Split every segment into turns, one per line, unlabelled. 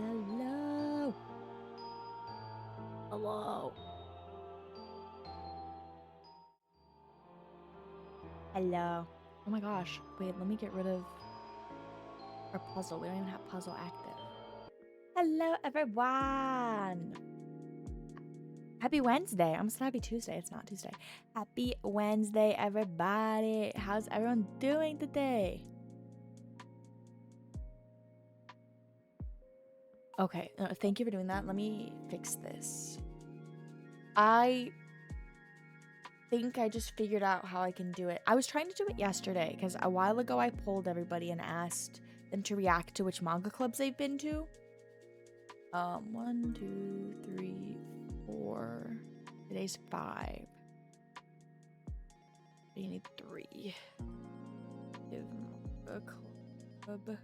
Hello. Hello. Hello. Oh my gosh. Wait, let me get rid of our puzzle. We don't even have puzzle active. Hello, everyone. Happy Wednesday. I'm so happy Tuesday. It's not Tuesday. Happy Wednesday, everybody. How's everyone doing today? Okay. Thank you for doing that. Let me fix this. I think I just figured out how I can do it. I was trying to do it yesterday because a while ago I polled everybody and asked them to react to which manga clubs they've been to. 1, 2, 3, 4. Today's 5. You need 3. Give a club.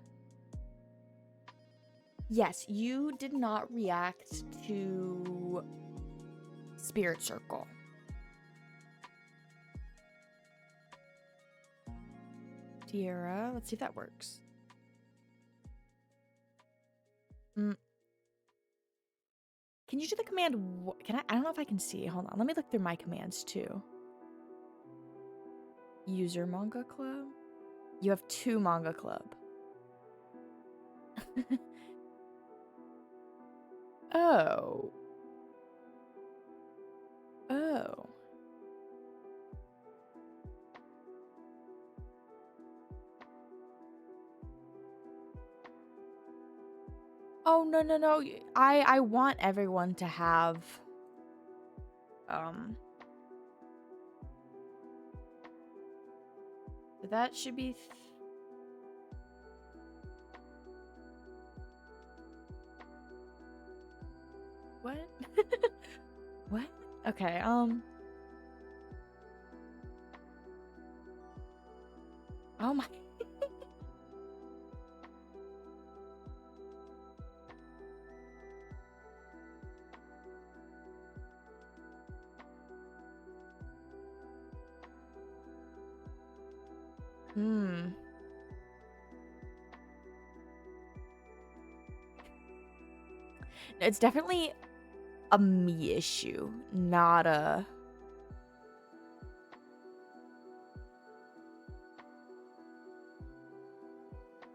Yes, you did not react to Spirit Circle. Tierra, let's see if that works. Can you do the command? Can I don't know if I can see. Hold on. Let me look through my commands too. User manga club. You have 2 manga club. Oh. Oh. Oh, no, no, no. I want everyone to have that should be what? What? Okay, oh my. It's definitely a me issue, not a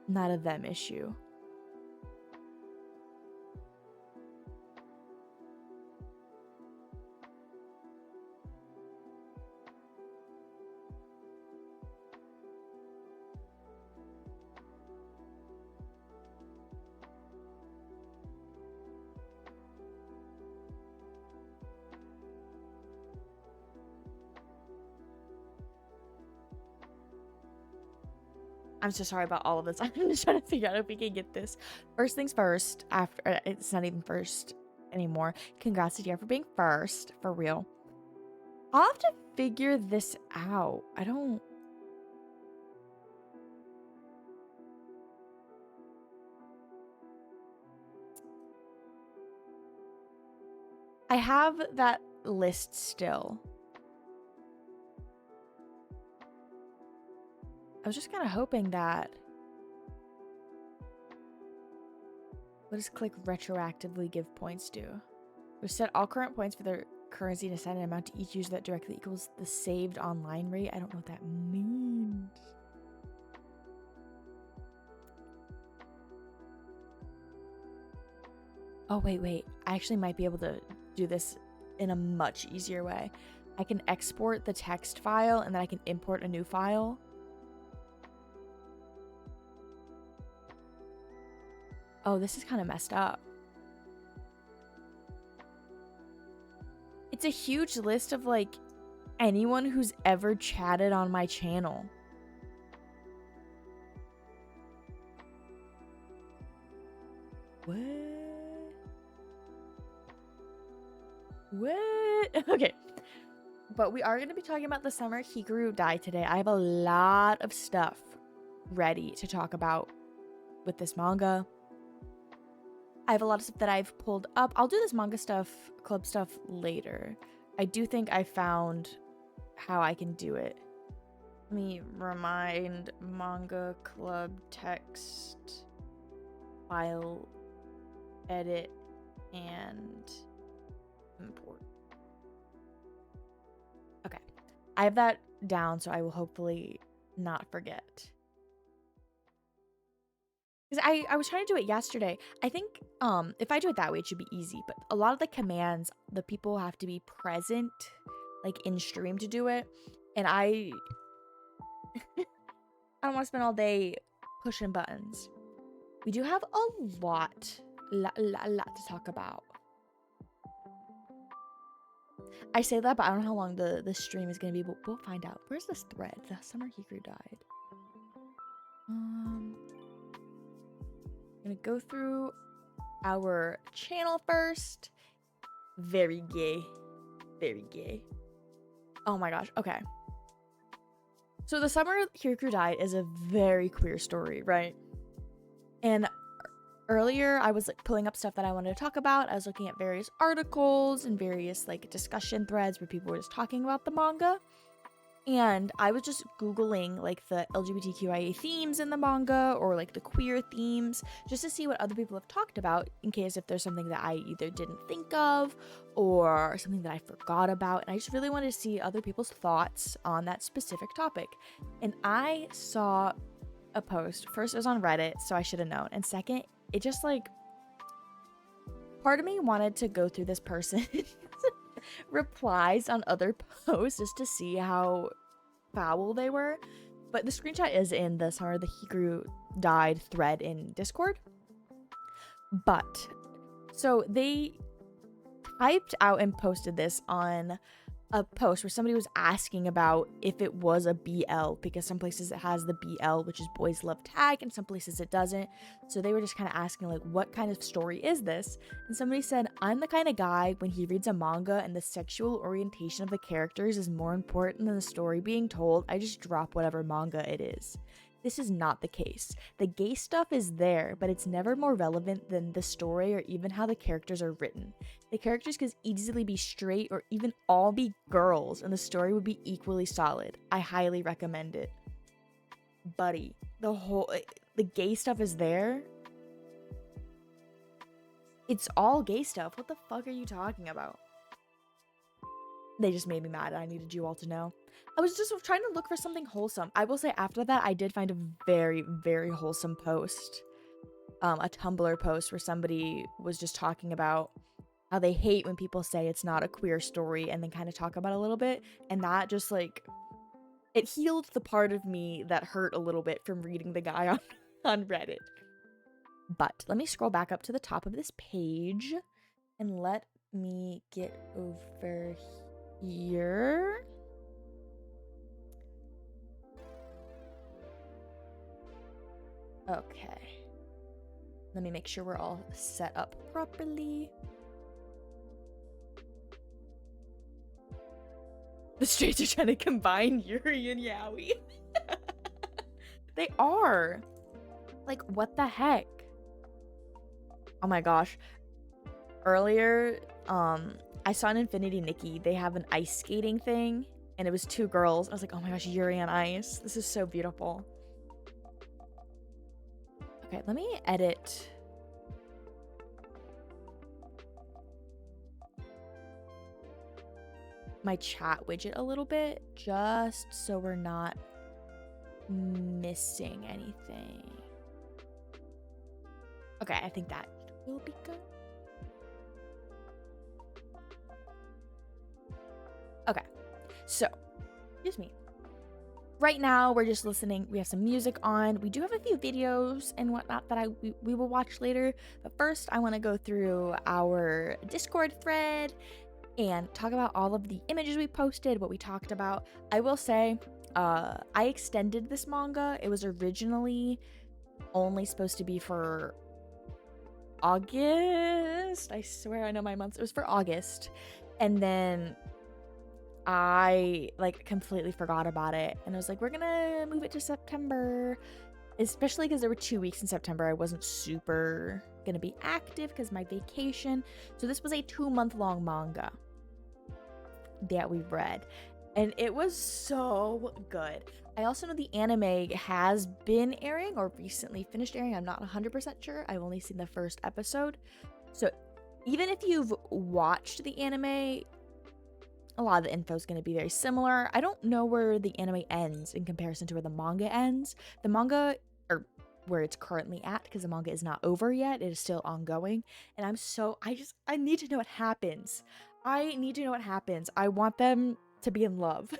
them issue. I'm so sorry about all of this. I'm just trying to figure out if we can get this. First things first, after it's not even first anymore. Congrats to you for being first, for real. I'll have to figure this out. I have that list still. I was just kind of hoping that. What does click retroactively give points do? We set all current points for their currency and assign an amount to each user that directly equals the saved online rate. I don't know what that means. Oh, wait. I actually might be able to do this in a much easier way. I can export the text file and then I can import a new file. Oh, this is kind of messed up. It's a huge list of like anyone who's ever chatted on my channel. What? Okay. But we are going to be talking about the summer Hikaru Dai today. I have a lot of stuff ready to talk about with this manga. I have a lot of stuff that I've pulled up. I'll do this manga stuff, club stuff later. I do think I found how I can do it. Let me remind – manga club text file edit, and import. Okay. I have that down, so I will hopefully not forget. Because I was trying to do it yesterday. I think if I do it that way, it should be easy. But a lot of the commands, the people have to be present, like in stream to do it. And I don't want to spend all day pushing buttons. We do have a lot to talk about. I say that, but I don't know how long the stream is going to be, but we'll find out. Where's this thread? The summer Hikaru died. I'm going to go through our channel first. Very gay. Very gay. Oh my gosh. Okay. So the summer Hikaru died is a very queer story, right? And earlier I was like pulling up stuff that I wanted to talk about. I was looking at various articles and various like discussion threads where people were just talking about the manga. And I was just Googling like the LGBTQIA themes in the manga or like the queer themes just to see what other people have talked about in case if there's something that I either didn't think of or something that I forgot about. And I just really wanted to see other people's thoughts on that specific topic. And I saw a post. First, it was on Reddit, so I should have known. And second, it just like part of me wanted to go through this person's replies on other posts just to see how foul they were. But the screenshot is in the Summer the Hikaru Died thread in Discord. But so they typed out and posted this on a post where somebody was asking about if it was a BL, because some places it has the BL, which is boys love tag, and some places it doesn't. So they were just kind of asking like, what kind of story is this? And somebody said, I'm the kind of guy when he reads a manga and the sexual orientation of the characters is more important than the story being told, I just drop whatever manga it is. This is not the case. The gay stuff is there, but it's never more relevant than the story or even how the characters are written. The characters could easily be straight or even all be girls, and the story would be equally solid. I highly recommend it. Buddy, the gay stuff is there. It's all gay stuff. What the fuck are you talking about? They just made me mad. I needed you all to know. I was just trying to look for something wholesome. I will say after that, I did find a very, very wholesome post. A Tumblr post where somebody was just talking about how they hate when people say it's not a queer story and then kind of talk about it a little bit. And that just like, it healed the part of me that hurt a little bit from reading the guy on Reddit. But let me scroll back up to the top of this page and let me get over here. Okay. Let me make sure we're all set up properly. The straights are trying to combine Yuri and Yaoi. They are. Like, what the heck? Oh my gosh. Earlier, I saw an Infinity Nikki. They have an ice skating thing, and it was two girls. I was like, oh my gosh, Yuri on ice. This is so beautiful. Okay, let me edit. My chat widget a little bit, just so we're not missing anything. Okay, I think that will be good. Okay, so, excuse me. Right now, we're just listening. We have some music on. We do have a few videos and whatnot that we will watch later. But first, I want to go through our Discord thread and talk about all of the images we posted, what we talked about. I will say, I extended this manga. It was originally only supposed to be for August. I swear I know my months. It was for August. And then I like completely forgot about it, and I was like, we're gonna move it to September, especially because there were 2 weeks in September. I wasn't super gonna be active because my vacation. So this was a 2-month-long manga that we read, and it was so good. I also know the anime has been airing or recently finished airing. I'm not 100% sure. I've only seen the first episode, So even if you've watched the anime, a lot of the info is going to be very similar. I don't know where the anime ends in comparison to where the manga ends. The manga, or where it's currently at, because the manga is not over yet. It is still ongoing. And I need to know what happens. I need to know what happens. I want them to be in love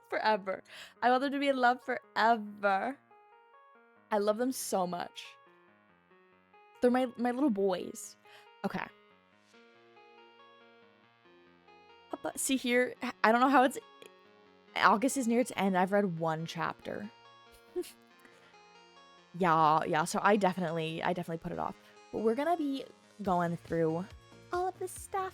forever. I want them to be in love forever. I love them so much. They're my little boys. Okay. But see here, I don't know how August is near its end. I've read one chapter. yeah, so I definitely put it off. But we're gonna be going through all of this stuff.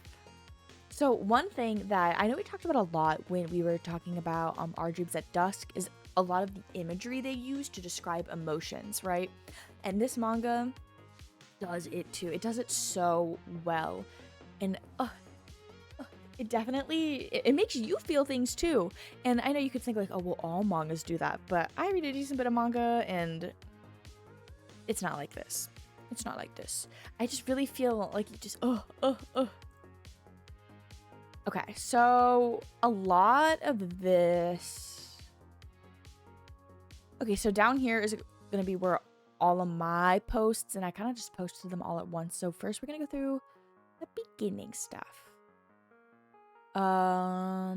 So one thing that I know we talked about a lot when we were talking about Our Dreams at Dusk is a lot of the imagery they use to describe emotions, right? And this manga does it too. It does it so well. And it definitely, it makes you feel things too. And I know you could think like, oh, well, all mangas do that. But I read a decent bit of manga and it's not like this. It's not like this. I just really feel like you just, Okay, so a lot of this. Okay, so down here is going to be where all of my posts, and I kind of just posted them all at once. So first we're going to go through the beginning stuff. I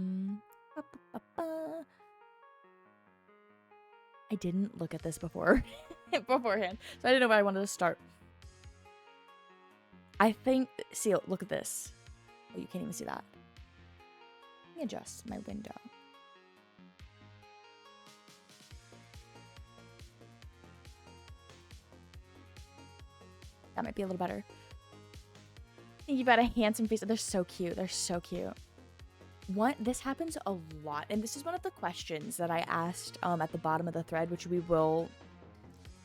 didn't look at this beforehand, so I didn't know where I wanted to start. I think, see, look at this. Oh, you can't even see that. Let me adjust my window. That might be a little better. You've got a handsome face. They're so cute. They're so cute. This happens a lot, and this is one of the questions that I asked at the bottom of the thread, which we will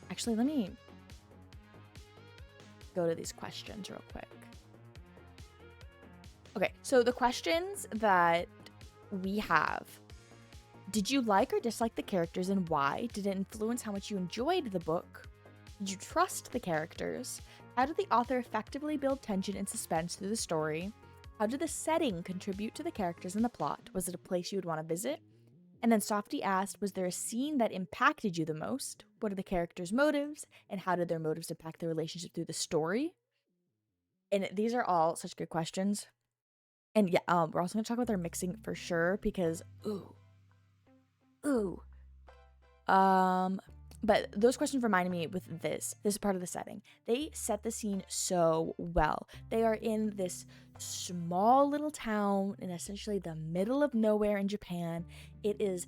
actually, let me go to these questions real quick. Okay, so the questions that we have: did you like or dislike the characters and why? Did it influence how much you enjoyed the book? Did you trust the characters? How did the author effectively build tension and suspense through the story? How did the setting contribute to the characters and the plot? Was it a place you would want to visit? And then Softy asked, was there a scene that impacted you the most? What are the characters' motives? And how did their motives impact the relationship through the story? And these are all such good questions. And yeah, we're also going to talk about their mixing for sure because, but those questions reminded me with this is part of the setting. They set the scene so well. They are in this small little town in essentially the middle of nowhere in Japan. It's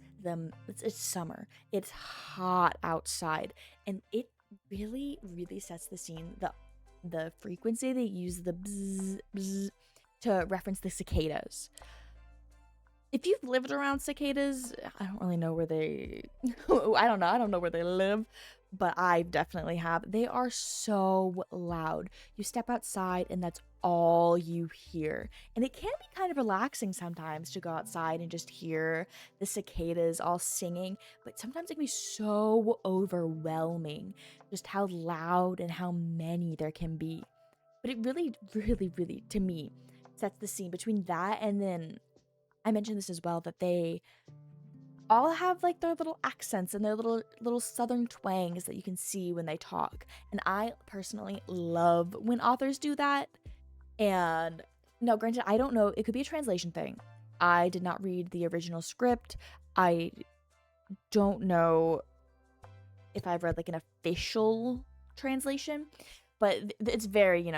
summer. It's hot outside, and it really, really sets the scene. The frequency they use, the bzz, bzz, to reference the cicadas. If you've lived around cicadas, I don't really know where they I don't know where they live, but I definitely have. They are so loud. You step outside and that's all you hear. And it can be kind of relaxing sometimes to go outside and just hear the cicadas all singing, but sometimes it can be so overwhelming just how loud and how many there can be. But it really, really, really, to me, sets the scene between that and then I mentioned this as well, that they all have like their little accents and their little southern twangs that you can see when they talk. And I personally love when authors do that. And no, granted, I don't know. It could be a translation thing. I did not read the original script. I don't know if I've read like an official translation, but it's very,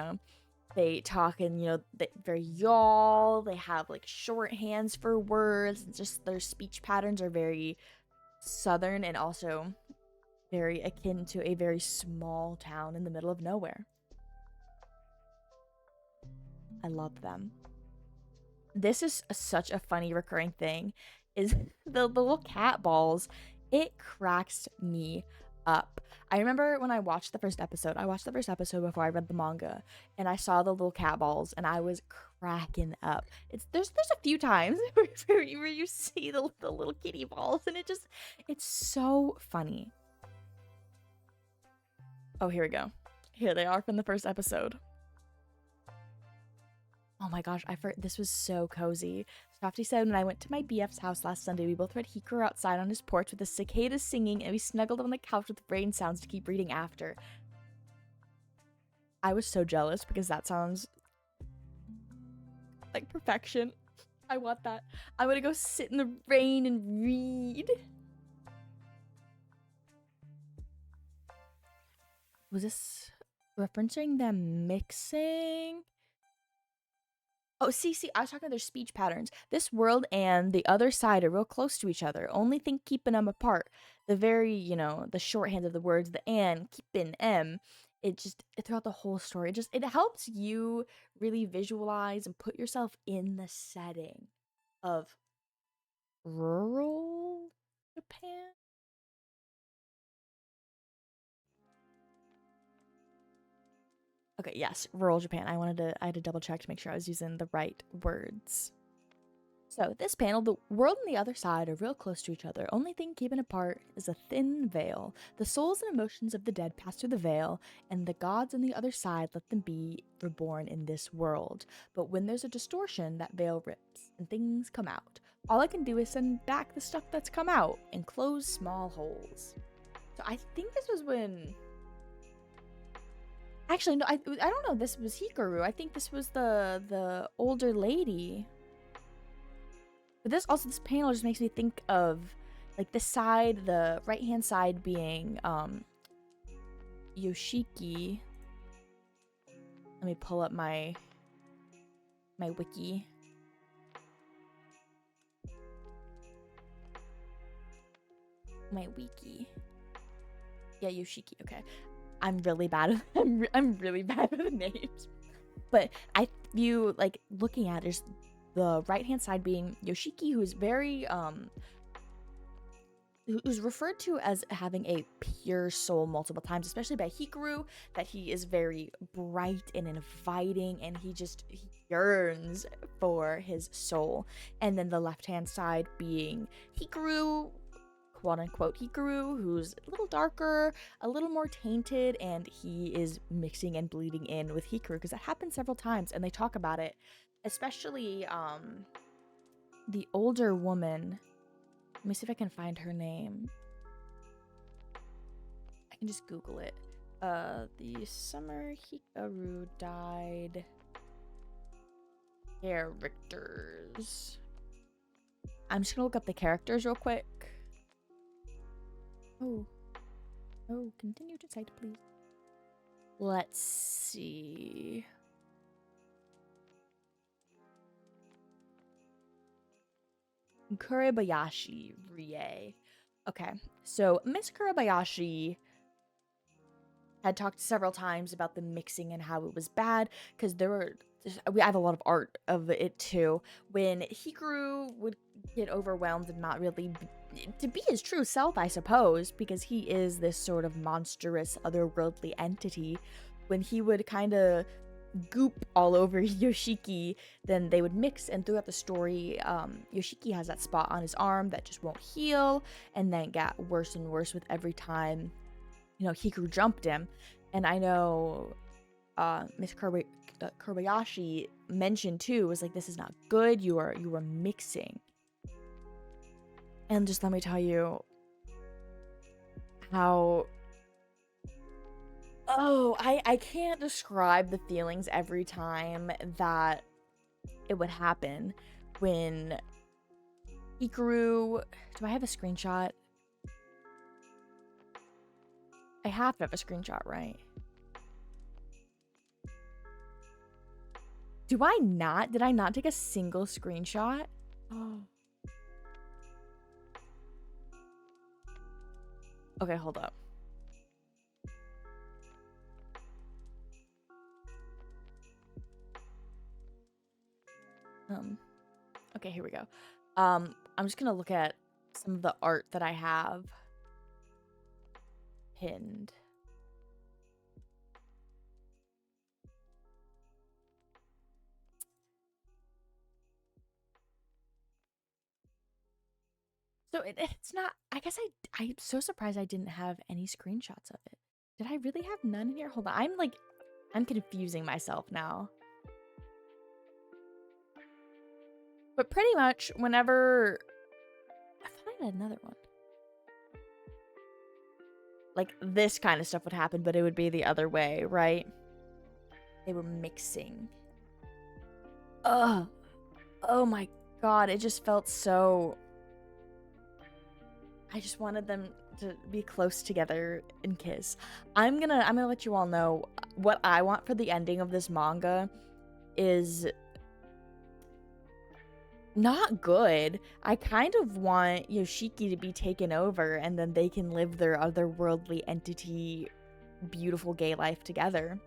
they talk and, very y'all. They have like shorthands for words. It's just their speech patterns are very southern and also very akin to a very small town in the middle of nowhere. I love them. This is such a funny recurring thing is the little cat balls. It cracks me up. I remember when I watched the first episode. I watched the first episode before I read the manga, and I saw the little cat balls, and I was cracking up. There's a few times where you see the little kitty balls, and it's so funny. Oh, here we go. Here they are from the first episode. Oh my gosh, this was so cozy. Softy said, when I went to my BF's house last Sunday, we both read Hikaru outside on his porch with the cicadas singing, and we snuggled on the couch with rain sounds to keep reading after. I was so jealous because that sounds like perfection. I want that. I want to go sit in the rain and read. Was this referencing them mixing? Oh, see, I was talking about their speech patterns. This world and the other side are real close to each other. Only thing keeping them apart. The very, the shorthand of the words, the and, keeping M, throughout the whole story, it helps you really visualize and put yourself in the setting of rural Japan. Okay, yes, rural Japan. I had to double check to make sure I was using the right words. So this panel, the world and the other side are real close to each other. Only thing keeping apart is a thin veil. The souls and emotions of the dead pass through the veil, and the gods on the other side let them be reborn in this world. But when there's a distortion, that veil rips, and things come out. All I can do is send back the stuff that's come out, and close small holes. So I think this was when... Actually, no, I don't know. This was Hikaru. I think this was the older lady. But this panel just makes me think of like the side, the right hand side being Yoshiki. Let me pull up my wiki. Yeah, Yoshiki. Okay. I'm really bad. I'm really bad with the names. But I view like looking at is the right hand side being Yoshiki, who's very who's referred to as having a pure soul multiple times, especially by Hikaru, that he is very bright and inviting, and he yearns for his soul. And then the left hand side being Hikaru, quote unquote Hikaru, who's a little darker, a little more tainted, and he is mixing and bleeding in with Hikaru, because that happens several times, and they talk about it, especially the older woman. Let me see if I can find her name. I can just Google it. The summer Hikaru died. Characters. I'm just gonna look up the characters real quick. Oh, continue to cite, please. Let's see. Kurebayashi Rie. Okay, so Miss Kurebayashi had talked several times about the mixing and how it was bad, because we have a lot of art of it too. When Hikaru would get overwhelmed and not really to be his true self, I suppose, because he is this sort of monstrous otherworldly entity, when he would kind of goop all over Yoshiki, then they would mix, and throughout the story, Yoshiki has that spot on his arm that just won't heal, and then got worse and worse with every time, Hikaru jumped him. And I know Miss Kobayashi mentioned too, was like, this is not good, you are mixing. And just let me tell you how... Oh, I can't describe the feelings every time that it would happen when Hikaru... Do I have a screenshot? I have to have a screenshot, right? Did I not take a single screenshot? Oh. Okay, hold up. Okay, here we go. I'm just gonna look at some of the art that I have pinned. So it's not, I guess I'm so surprised I didn't have any screenshots of it. Did I really have none in here? Hold on, I'm confusing myself now. But pretty much whenever... I thought I had another one. Like, this kind of stuff would happen, but it would be the other way, right? They were mixing. Ugh. Oh my god, it just felt so... I just wanted them to be close together and kiss. I'm gonna let you all know what I want for the ending of this manga is not good. I kind of want Yoshiki to be taken over and then they can live their otherworldly entity beautiful gay life together.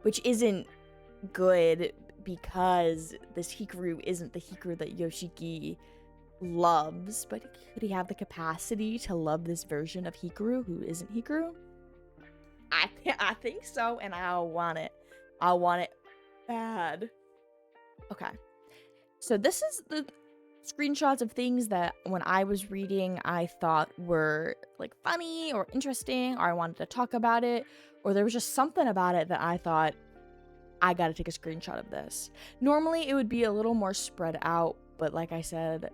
Which isn't good because this Hikaru isn't the Hikaru that Yoshiki loves, but could he have the capacity to love this version of Hikaru who isn't Hikaru? I think so, and I want it. I want it bad. Okay. So this is the screenshots of things that when I was reading I thought were like funny or interesting, or I wanted to talk about it, or there was just something about it that I thought I gotta take a screenshot of this. Normally it would be a little more spread out, but like I said,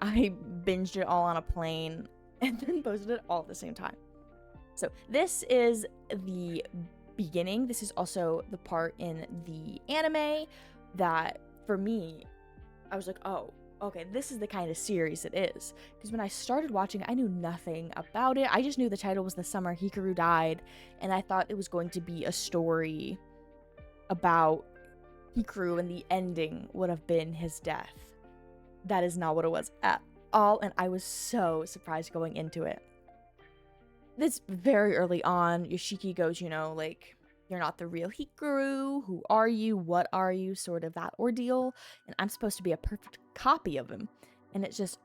I binged it all on a plane and then posted it all at the same time. So this is the beginning. This is also the part in the anime that, for me, I was like, oh, okay, this is the kind of series it is. Because when I started watching, I knew nothing about it. I just knew the title was The Summer Hikaru Died, and I thought it was going to be a story about Hikaru, and the ending would have been his death. That is not what it was at all, and I was so surprised going into it. This very early on, Yoshiki goes, like, you're not the real Hikaru, who are you, what are you, sort of that ordeal, and I'm supposed to be a perfect copy of him, and it's just,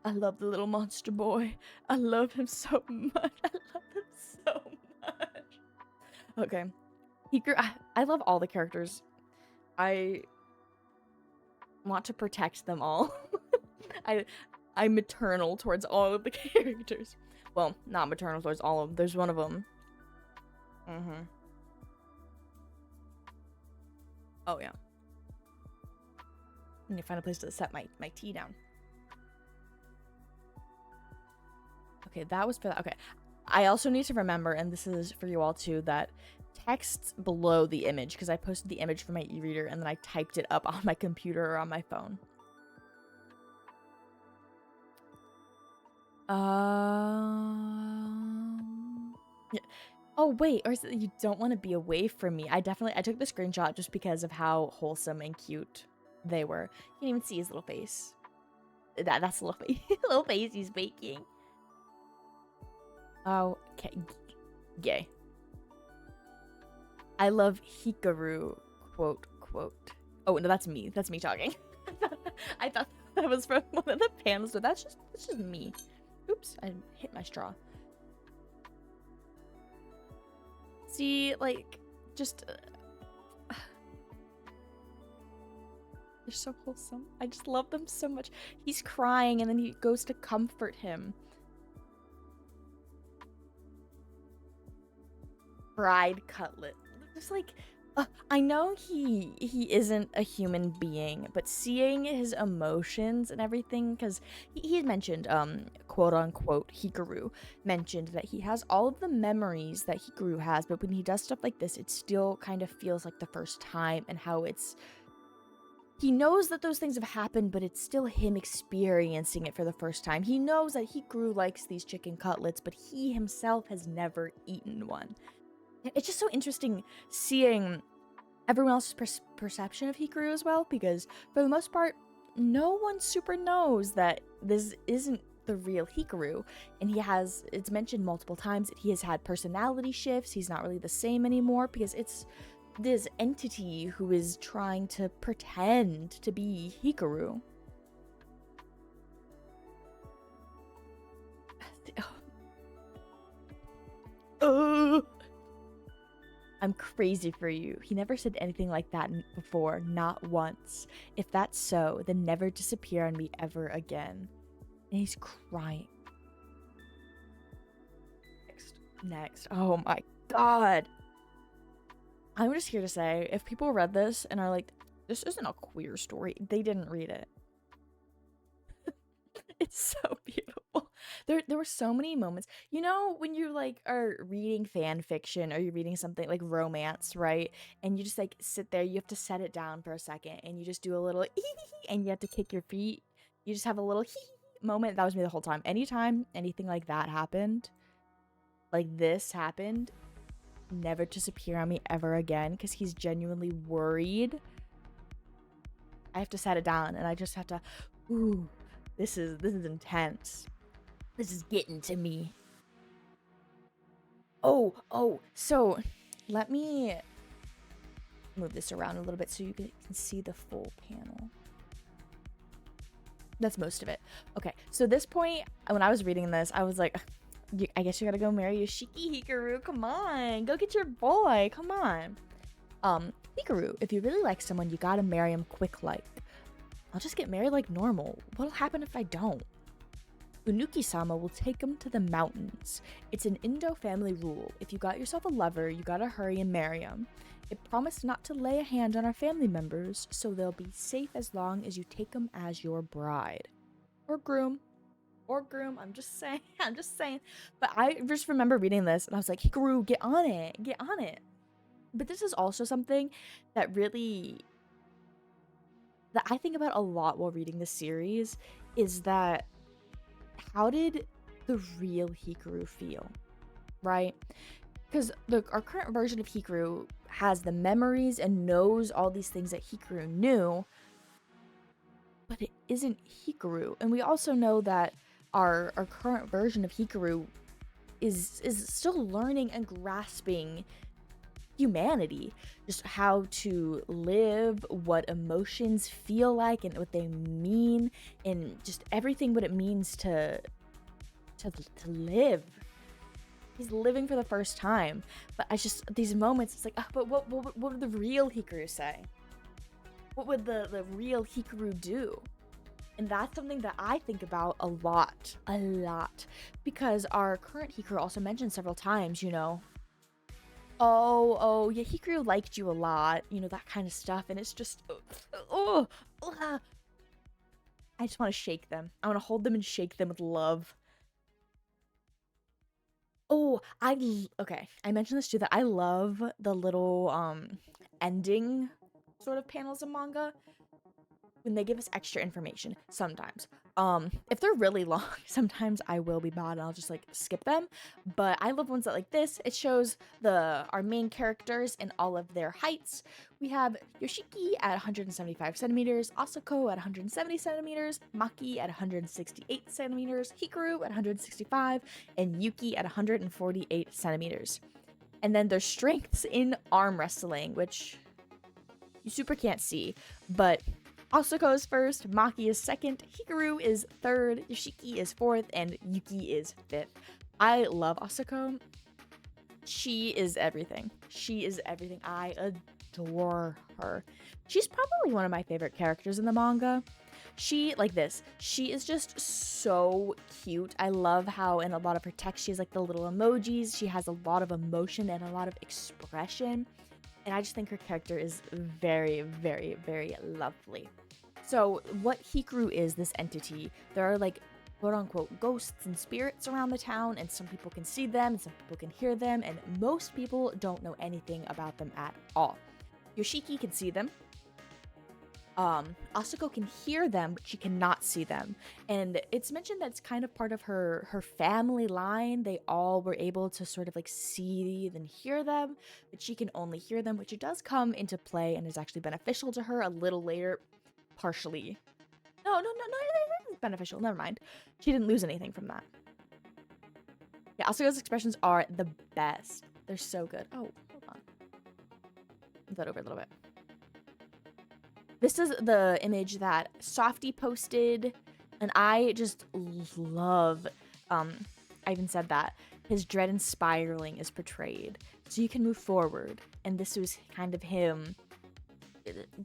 I love the little monster boy. I love him so much. I love him so much. Okay. Hikaru, I love all the characters. I want to protect them all. I'm maternal towards all of the characters. Well, not maternal towards all of them. There's one of them. Oh, yeah. I need to find a place to set my tea down. Okay, that was for that. Okay. I also need to remember, and this is for you all too, that text's below the image, because I posted the image from my e-reader and then I typed it up on my computer or on my phone. Yeah. Oh wait, or is it you don't want to be away from me? I took the screenshot just because of how wholesome and cute they were. You can even see his little face. That's a little face. Little face he's making. Oh, okay. Gay. I love Hikaru, quote. Oh, no, that's me. That's me talking. I thought that was from one of the panels, but that's just me. Oops, I hit my straw. See, like, just... they're so wholesome. I just love them so much. He's crying, and then he goes to comfort him. Fried cutlet. Just like... I know he isn't a human being, but seeing his emotions and everything, because he had mentioned, quote-unquote, Hikaru mentioned that he has all of the memories that Hikaru has, but when he does stuff like this, it still kind of feels like the first time, and how he knows that those things have happened, but it's still him experiencing it for the first time. He knows that Hikaru likes these chicken cutlets, but he himself has never eaten one. It's just so interesting seeing everyone else's perception of Hikaru as well, because for the most part, no one super knows that this isn't the real Hikaru, and it's mentioned multiple times that he has had personality shifts. He's not really the same anymore because it's this entity who is trying to pretend to be Hikaru. I'm crazy for you. He never said anything like that before, not once. If that's so, then never disappear on me ever again. And he's crying. Next. Oh my god. I'm just here to say, if people read this and are like, this isn't a queer story, they didn't read it. It's so beautiful. There were so many moments. You know, when you like are reading fan fiction or you're reading something like romance, right? And you just like sit there, you have to set it down for a second and you just do a little and you have to kick your feet. You just have a little moment. That was me the whole time. Anytime anything like that happened, like this happened, never disappear on me ever again because he's genuinely worried. I have to set it down and I just have to, ooh, this is intense. This is getting to me. Oh, so let me move this around a little bit so you can see the full panel. That's most of it. Okay, so this point, when I was reading this, I was like, I guess you gotta go marry Yoshiki, Hikaru. Come on, go get your boy. Come on. Hikaru, if you really like someone, you gotta marry him quick like. I'll just get married like normal. What'll happen if I don't? Unuki-sama will take him to the mountains. It's an Indo family rule. If you got yourself a lover, you gotta hurry and marry him. It promised not to lay a hand on our family members, so they'll be safe as long as you take them as your bride. Or groom. I'm just saying. But I just remember reading this and I was like, Hikaru, get on it. But this is also something that I think about a lot while reading this series, is that how did the real Hikaru feel, right? Because our current version of Hikaru has the memories and knows all these things that Hikaru knew, but it isn't Hikaru. And we also know that our current version of Hikaru is still learning and grasping humanity, just how to live, what emotions feel like and what they mean, and just everything what it means to live. He's living for the first time, but I just, these moments, it's like, oh, but what would the real Hikaru say? What would the real Hikaru do? And that's something that I think about a lot, because our current Hikaru also mentioned several times, you know, oh, yeah, Hikaru liked you a lot, you know, that kind of stuff, and it's just, I just want to shake them. I want to hold them and shake them with love. Oh, okay, I mentioned this too, that I love the little, ending sort of panels of manga when they give us extra information sometimes. If they're really long, sometimes I will be bad and I'll just like skip them, but I love ones that like this. It shows our main characters and all of their heights. We have Yoshiki at 175 centimeters, Asako at 170 centimeters, Maki at 168 centimeters, Hikaru at 165, and Yuki at 148 centimeters. And then their strengths in arm wrestling, which you super can't see, but Asako is first, Maki is second, Hikaru is third, Yoshiki is fourth, and Yuki is fifth. I love Asako. She is everything. I adore her. She's probably one of my favorite characters in the manga. She is just so cute. I love how in a lot of her text she has like the little emojis. She has a lot of emotion and a lot of expression. And I just think her character is very, very, very lovely. So what Hikaru is, this entity, there are like quote-unquote ghosts and spirits around the town, and some people can see them and some people can hear them, and most people don't know anything about them at all. Yoshiki can see them. Asako can hear them, but she cannot see them. And it's mentioned that it's kind of part of her family line. They all were able to sort of like see and hear them, but she can only hear them, which it does come into play and is actually beneficial to her a little later, partially. No, it's beneficial. Never mind. She didn't lose anything from that. Yeah, Asako's expressions are the best. They're so good. Oh, hold on. Move that over a little bit. This is the image that Softy posted, and I just love, I even said that, his dread and spiraling is portrayed. So you can move forward, and this was kind of him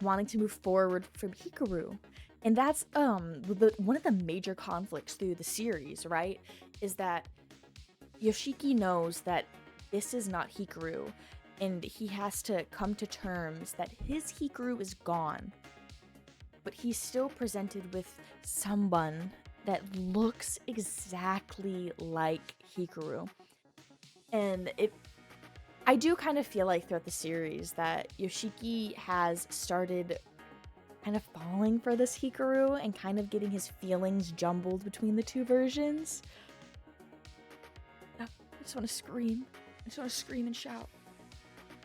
wanting to move forward from Hikaru. And that's one of the major conflicts through the series, right? Is that Yoshiki knows that this is not Hikaru, and he has to come to terms that his Hikaru is gone, but he's still presented with someone that looks exactly like Hikaru. And I do kind of feel like throughout the series that Yoshiki has started kind of falling for this Hikaru and kind of getting his feelings jumbled between the two versions. I just want to scream. I just want to scream and shout.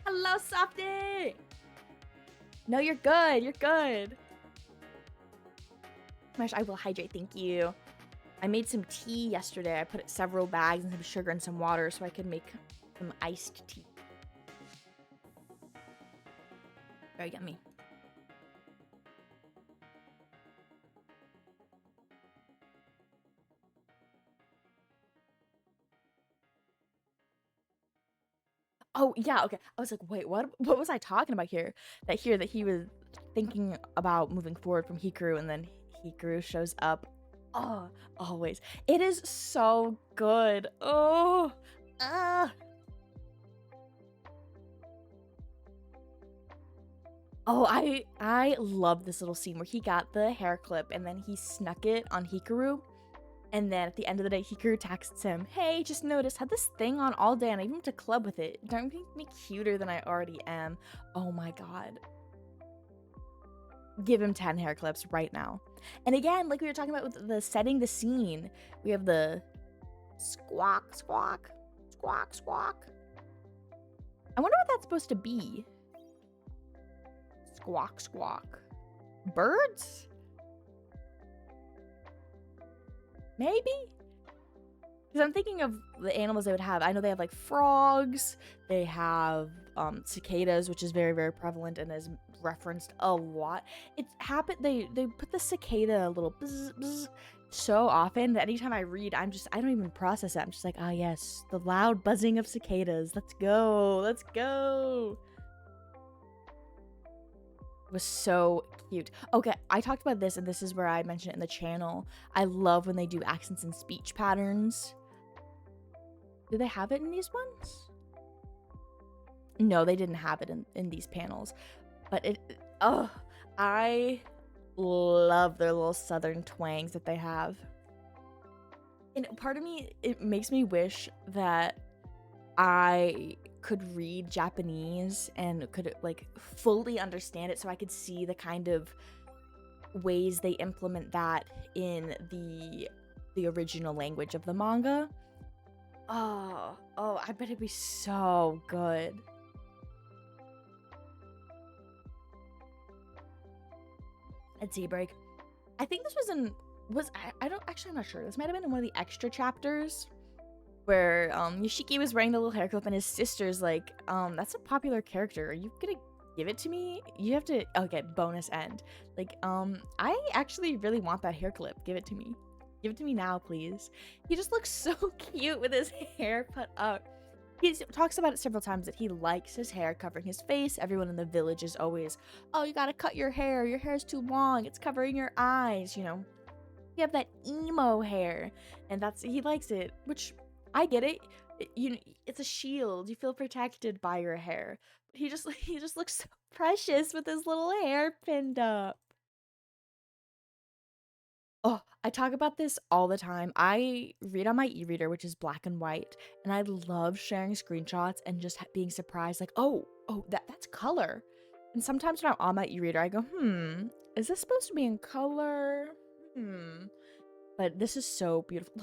Hello, Softy! No, you're good. You're good. Gosh, I will hydrate. Thank you. I made some tea yesterday. I put several bags and some sugar and some water so I could make some iced tea. Very yummy. Oh, yeah, okay. I was like, wait, what was I talking about here? That he was thinking about moving forward from Hikaru, and then Hikaru shows up. Oh, always. It is so good. Oh, ah. Oh, I love this little scene where he got the hair clip and then he snuck it on Hikaru. And then at the end of the day, Hikaru texts him, "Hey, just noticed, had this thing on all day and I even went to club with it. Don't make me cuter than I already am." Oh my god. Give him 10 hair clips right now. And again, like we were talking about with the setting the scene, we have the squawk, squawk, squawk, squawk. I wonder what that's supposed to be. Squawk, squawk. Birds? Maybe? Because I'm thinking of the animals they would have. I know they have like frogs, they have cicadas, which is very, very prevalent and is referenced a lot. It's happened, they put the cicada a little bzz, bzz, so often that anytime I read, I don't even process it. I'm just like, ah, yes, the loud buzzing of cicadas. Let's go. Let's go. It was so cute. Okay, I talked about this, and this is where I mentioned it in the channel. I love when they do accents and speech patterns. Do they have it in these ones? No, they didn't have it in these panels. But I love their little southern twangs that they have. And part of me, it makes me wish that I could read Japanese and could like fully understand it so I could see the kind of ways they implement that in the original language of the manga. Oh, I bet it'd be so good. At Tea Break. I think this was I'm not sure. This might have been in one of the extra chapters where Yoshiki was wearing the little hair clip and his sister's like, that's a popular character. Are you gonna give it to me? You have to, okay, bonus end. Like, I actually really want that hair clip. Give it to me. Give it to me now, please. He just looks so cute with his hair put up. He talks about it several times that he likes his hair covering his face. Everyone in the village is always, oh, you gotta cut your hair. Your hair's too long. It's covering your eyes, you know. You have that emo hair. And he likes it, which I get it. It's a shield. You feel protected by your hair. But he just looks so precious with his little hair pinned up. Oh, I talk about this all the time. I read on my e-reader, which is black and white, and I love sharing screenshots and just being surprised, like, oh, that's color. And sometimes when I'm on my e-reader, I go, is this supposed to be in color? But this is so beautiful.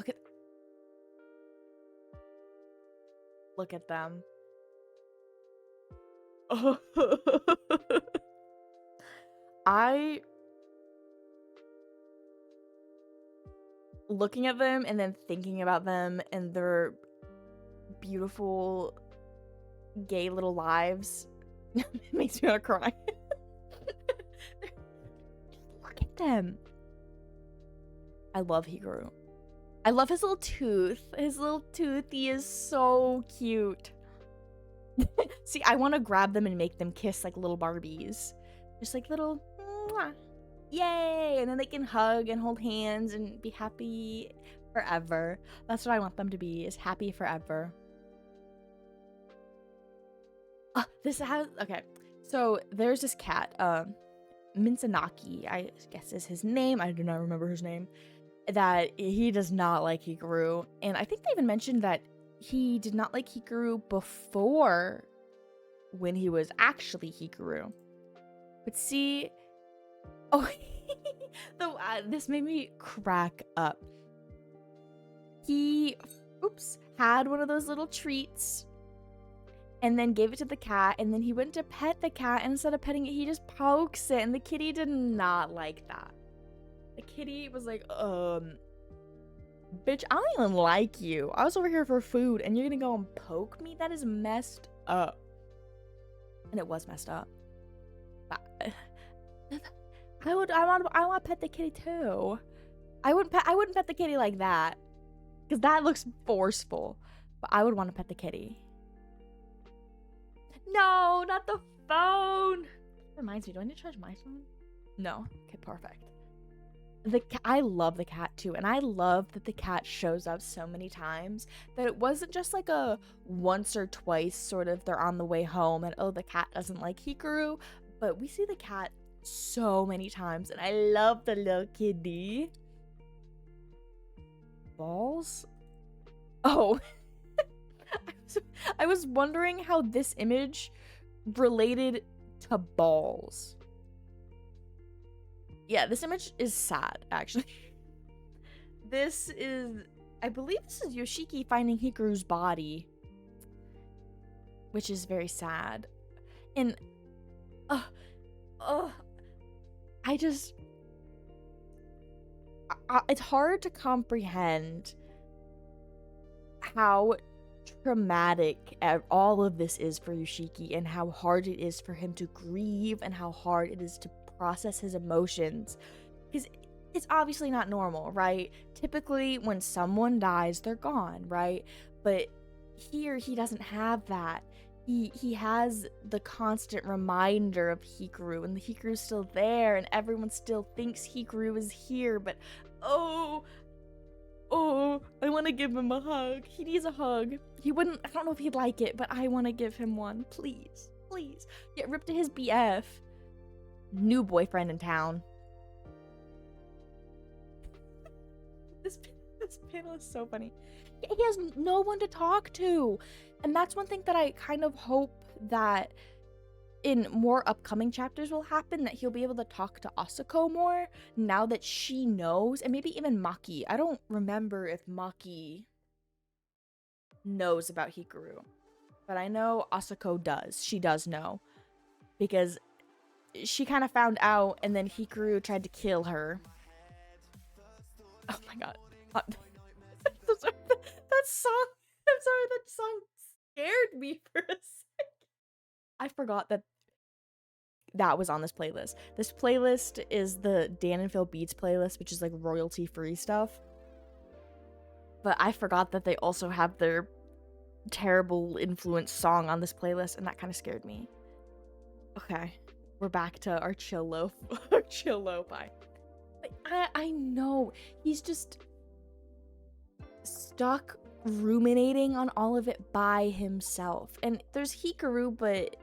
Look at them. Looking at them and then thinking about them and their beautiful gay little lives makes me want to cry. Look at them. I love Hikaru. I love his little tooth. His little toothy is so cute. See, I want to grab them and make them kiss like little Barbies. Just like little, mwah, yay! And then they can hug and hold hands and be happy forever. That's what I want them to be, is happy forever. This has, okay. So there's this cat, Minsanaki, I guess is his name. I do not remember his name. That he does not like Hikaru. And I think they even mentioned that he did not like Hikaru before when he was actually Hikaru. But see, oh, this made me crack up. He, had one of those little treats and then gave it to the cat, and then he went to pet the cat, and instead of petting it, he just pokes it, and the kitty did not like that. The kitty was like, bitch, I don't even like you. I was over here for food, and you're gonna go and poke me? That is messed up. And it was messed up. But I want to pet the kitty too. I wouldn't pet the kitty like that, because that looks forceful. But I would want to pet the kitty. No, not the phone. Reminds me, do I need to charge my phone? No. Okay, perfect. I love the cat too, and I love that the cat shows up so many times that it wasn't just like a once or twice sort of they're on the way home and oh, the cat doesn't like Hikaru, but we see the cat so many times, and I love the little kitty. Balls? Oh. I was wondering how this image related to balls. Yeah, this image is sad, actually. This is, I believe this is Yoshiki finding Hikaru's body, which is very sad. And, it's hard to comprehend how traumatic all of this is for Yoshiki, and how hard it is for him to grieve, and how hard it is to process his emotions, because it's obviously not normal, right? Typically when someone dies, they're gone, right? But here he doesn't have that. He has the constant reminder of Hikaru, and the Hikaru's still there, and everyone still thinks Hikaru is here, but oh, I want to give him a hug. He needs a hug. He wouldn't, I don't know if he'd like it, but I want to give him one. Please. Get ripped to his BF. New boyfriend in town. This panel is so funny. He has no one to talk to. And that's one thing that I kind of hope that in more upcoming chapters will happen, that he'll be able to talk to Asako more now that she knows, and maybe even Maki. I don't remember if Maki knows about Hikaru, but I know Asako does. She does know, because she kind of found out, and then Hikaru tried to kill her. Oh my god. That song, I'm sorry, that song scared me for a sec. I forgot that was on this playlist. This playlist is the Dan and Phil Beats playlist, which is like royalty free stuff. But I forgot that they also have their terrible influence song on this playlist, and that kind of scared me. Okay, we're back to our chill lo-fi. I know he's just stuck ruminating on all of it by himself. And there's Hikaru, but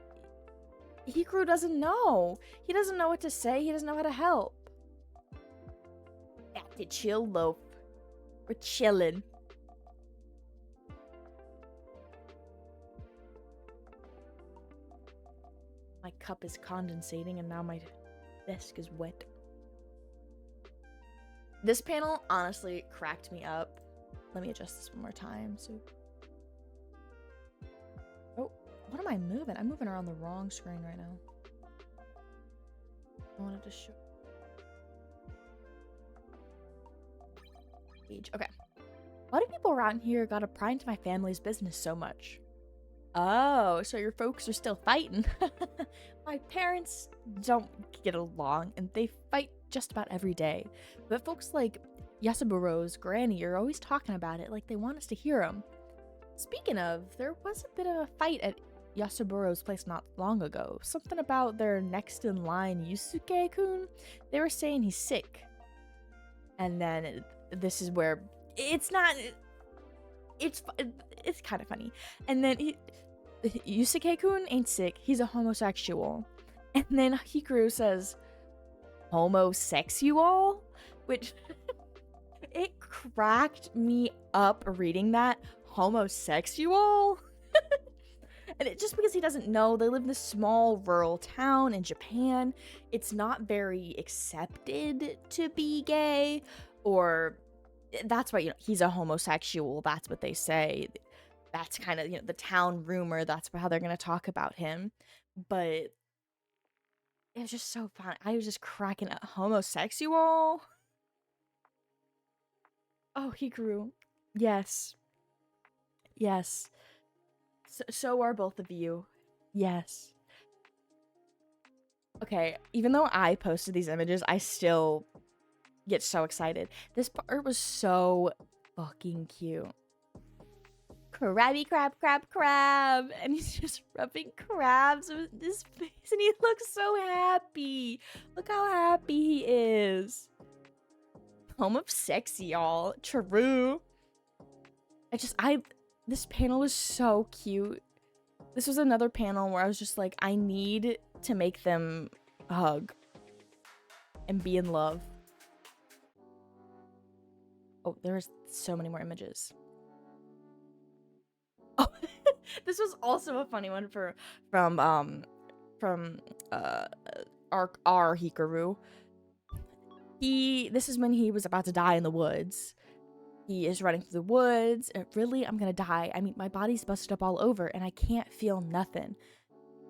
Hikaru doesn't know. He doesn't know what to say. He doesn't know how to help. Back to chill loaf. We're chilling. My cup is condensating, and now my desk is wet. This panel honestly cracked me up. Let me adjust this one more time. So, oh, what am I moving? I'm moving around the wrong screen right now. I wanted to show page. Okay. Why do people around here gotta pry into my family's business so much? Oh, so your folks are still fighting. My parents don't get along, and they fight just about every day. But folks like Yasuburo's granny are always talking about it like they want us to hear them. Speaking of, there was a bit of a fight at Yasuburo's place not long ago. Something about their next in line, Yusuke-kun. They were saying he's sick. And then this is where it's kind of funny. And then Yusuke-kun ain't sick. He's a homosexual. And then Hikaru says, homosexual? Which, it cracked me up reading that. Homosexual? And it just because he doesn't know, they live in this small rural town in Japan. It's not very accepted to be gay, or that's why, he's a homosexual. That's what they say. That's kind of, the town rumor. That's how they're going to talk about him. But it was just so fun. I was just cracking up. Homosexual? Oh, Hikaru. Yes. Yes. So are both of you. Yes. Okay, even though I posted these images, I still get so excited. This part was so fucking cute. Krabby crab. And he's just rubbing crabs with his face and he looks so happy. Look how happy he is. Home of sexy, y'all. True. This panel was so cute. This was another panel where I was just like, I need to make them hug and be in love. Oh, there's so many more images. Oh, this was also a funny one from our Hikaru. This is when he was about to die in the woods. He is running through the woods. Really, I'm gonna die. I mean, my body's busted up all over and I can't feel nothing.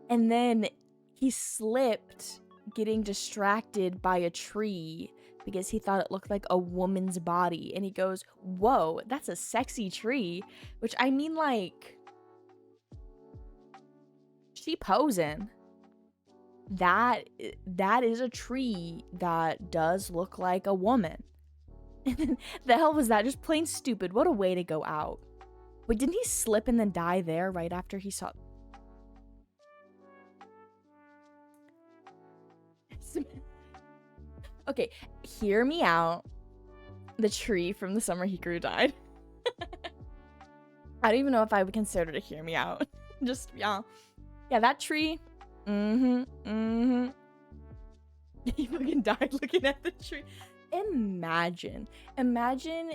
And then he slipped, getting distracted by a tree because he thought it looked like a woman's body. And he goes, whoa, that's a sexy tree. Which, I mean, like, she posing. That is a tree that does look like a woman. And then, the hell was that? Just plain stupid. What a way to go out. Wait, didn't he slip and then die there right after he saw... Okay, hear me out. The tree from the summer Hikaru died. I don't even know if I would consider it a hear me out. Just, yeah. Yeah, that tree. He fucking died looking at the tree. Imagine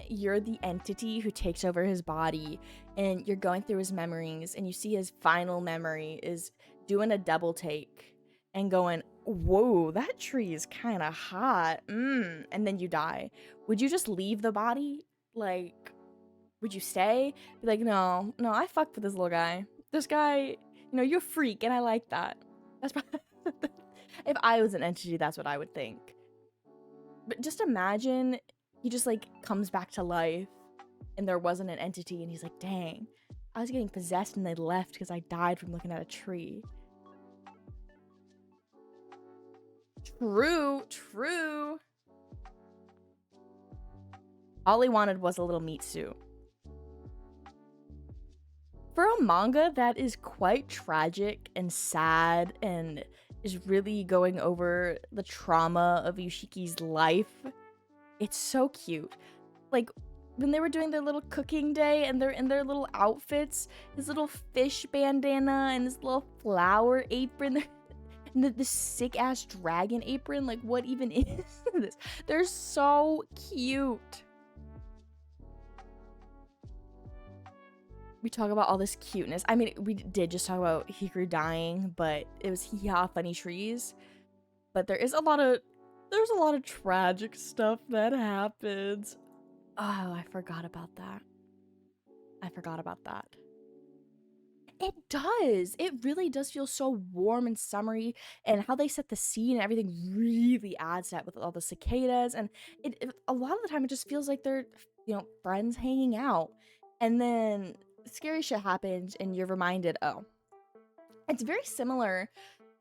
you're the entity who takes over his body and you're going through his memories and you see his final memory is doing a double take and going, whoa, that tree is kind of hot. And then you die. Would you just leave the body? Like, would you stay? Be like, no, I fucked with this little guy. This guy, you're a freak and I like that. That's probably if I was an entity, that's what I would think. But just imagine he just like comes back to life and there wasn't an entity and he's like, dang, I was getting possessed and they left because I died from looking at a tree. True. All he wanted was a little meat suit. For a manga that is quite tragic and sad and is really going over the trauma of Yoshiki's life, it's so cute. Like, when they were doing their little cooking day and they're in their little outfits, his little fish bandana and his little flower apron, and the sick-ass dragon apron, like, what even is this? They're so cute. We talk about all this cuteness. I mean, we did just talk about Hikaru dying, but it was hee-haw funny trees. But there's a lot of tragic stuff that happens. Oh, I forgot about that. It does. It really does feel so warm and summery, and how they set the scene and everything really adds to that with all the cicadas. And it a lot of the time it just feels like they're, friends hanging out. And then scary shit happens and you're reminded, oh. It's very similar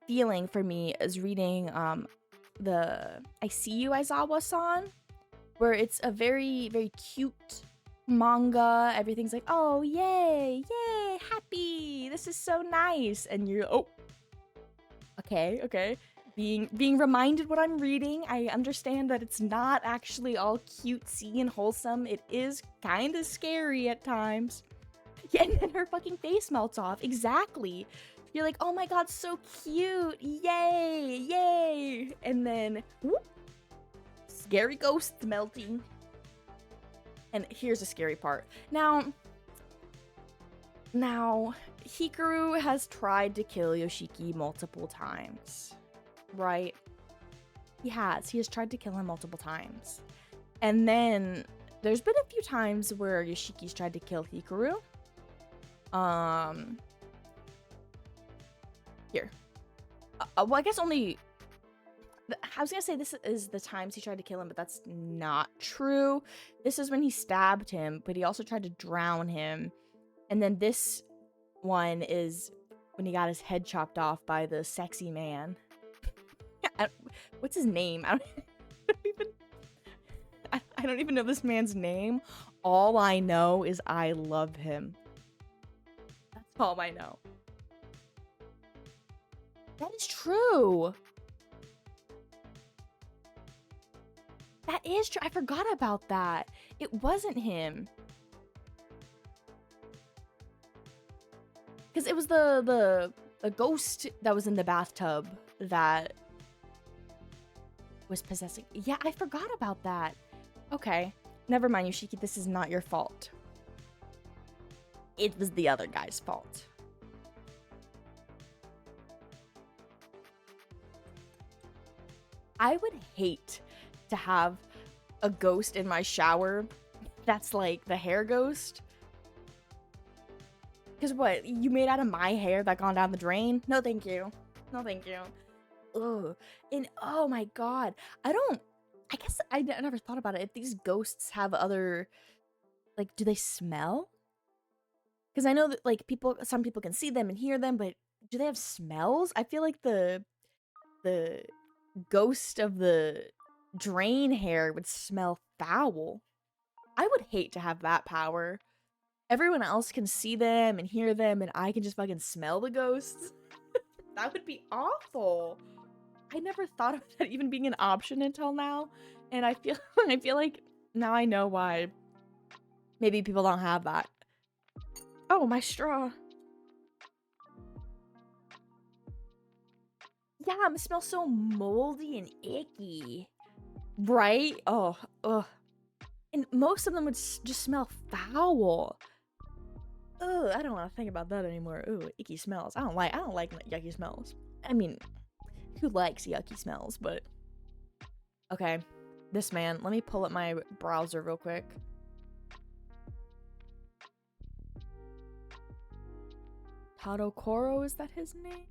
feeling for me as reading the I See You Aizawa-san, where it's a very, very cute manga. Everything's like, oh, yay, happy, this is so nice. And you're, oh, okay. Being reminded what I'm reading, I understand that it's not actually all cutesy and wholesome. It is kind of scary at times. Yeah, and then her fucking face melts off. Exactly. You're like, oh my god, so cute. Yay, yay. And then, whoop, scary ghost melting. And here's the scary part. Now, Hikaru has tried to kill Yoshiki multiple times, right? He has tried to kill him multiple times. And then there's been a few times where Yoshiki's tried to kill Hikaru. Here. Well, I guess only... I was gonna say this is the times he tried to kill him, but that's not true. This is when he stabbed him, but he also tried to drown him. And then this one is when he got his head chopped off by the sexy man. What's his name? I don't even know this man's name. All I know is I love him. That's all I know. That is true. That is true. I forgot about that. It wasn't him. Because it was the ghost that was in the bathtub that was possessing. Yeah, I forgot about that. Okay. Never mind, Yoshiki. This is not your fault. It was the other guy's fault. I would hate to have a ghost in my shower that's like the hair ghost. Because what? You made out of my hair that gone down the drain? No, thank you. No, thank you. Ugh. And oh my god. I guess I never thought about it. If these ghosts have other... Like, do they smell? Because I know that, like, some people can see them and hear them, but do they have smells? I feel like the ghost of the drain hair would smell foul. I would hate to have that power. Everyone else can see them and hear them, and I can just fucking smell the ghosts. That would be awful. I never thought of that even being an option until now, and I feel like now I know why maybe people don't have that. Oh, my straw. Yeah, it smells so moldy and icky. Right? Oh, ugh. And most of them would just smell foul. Ugh, I don't want to think about that anymore. Ooh, icky smells. I don't like yucky smells. I mean, who likes yucky smells? But okay, this man. Let me pull up my browser real quick. Tadokoro, is that his name?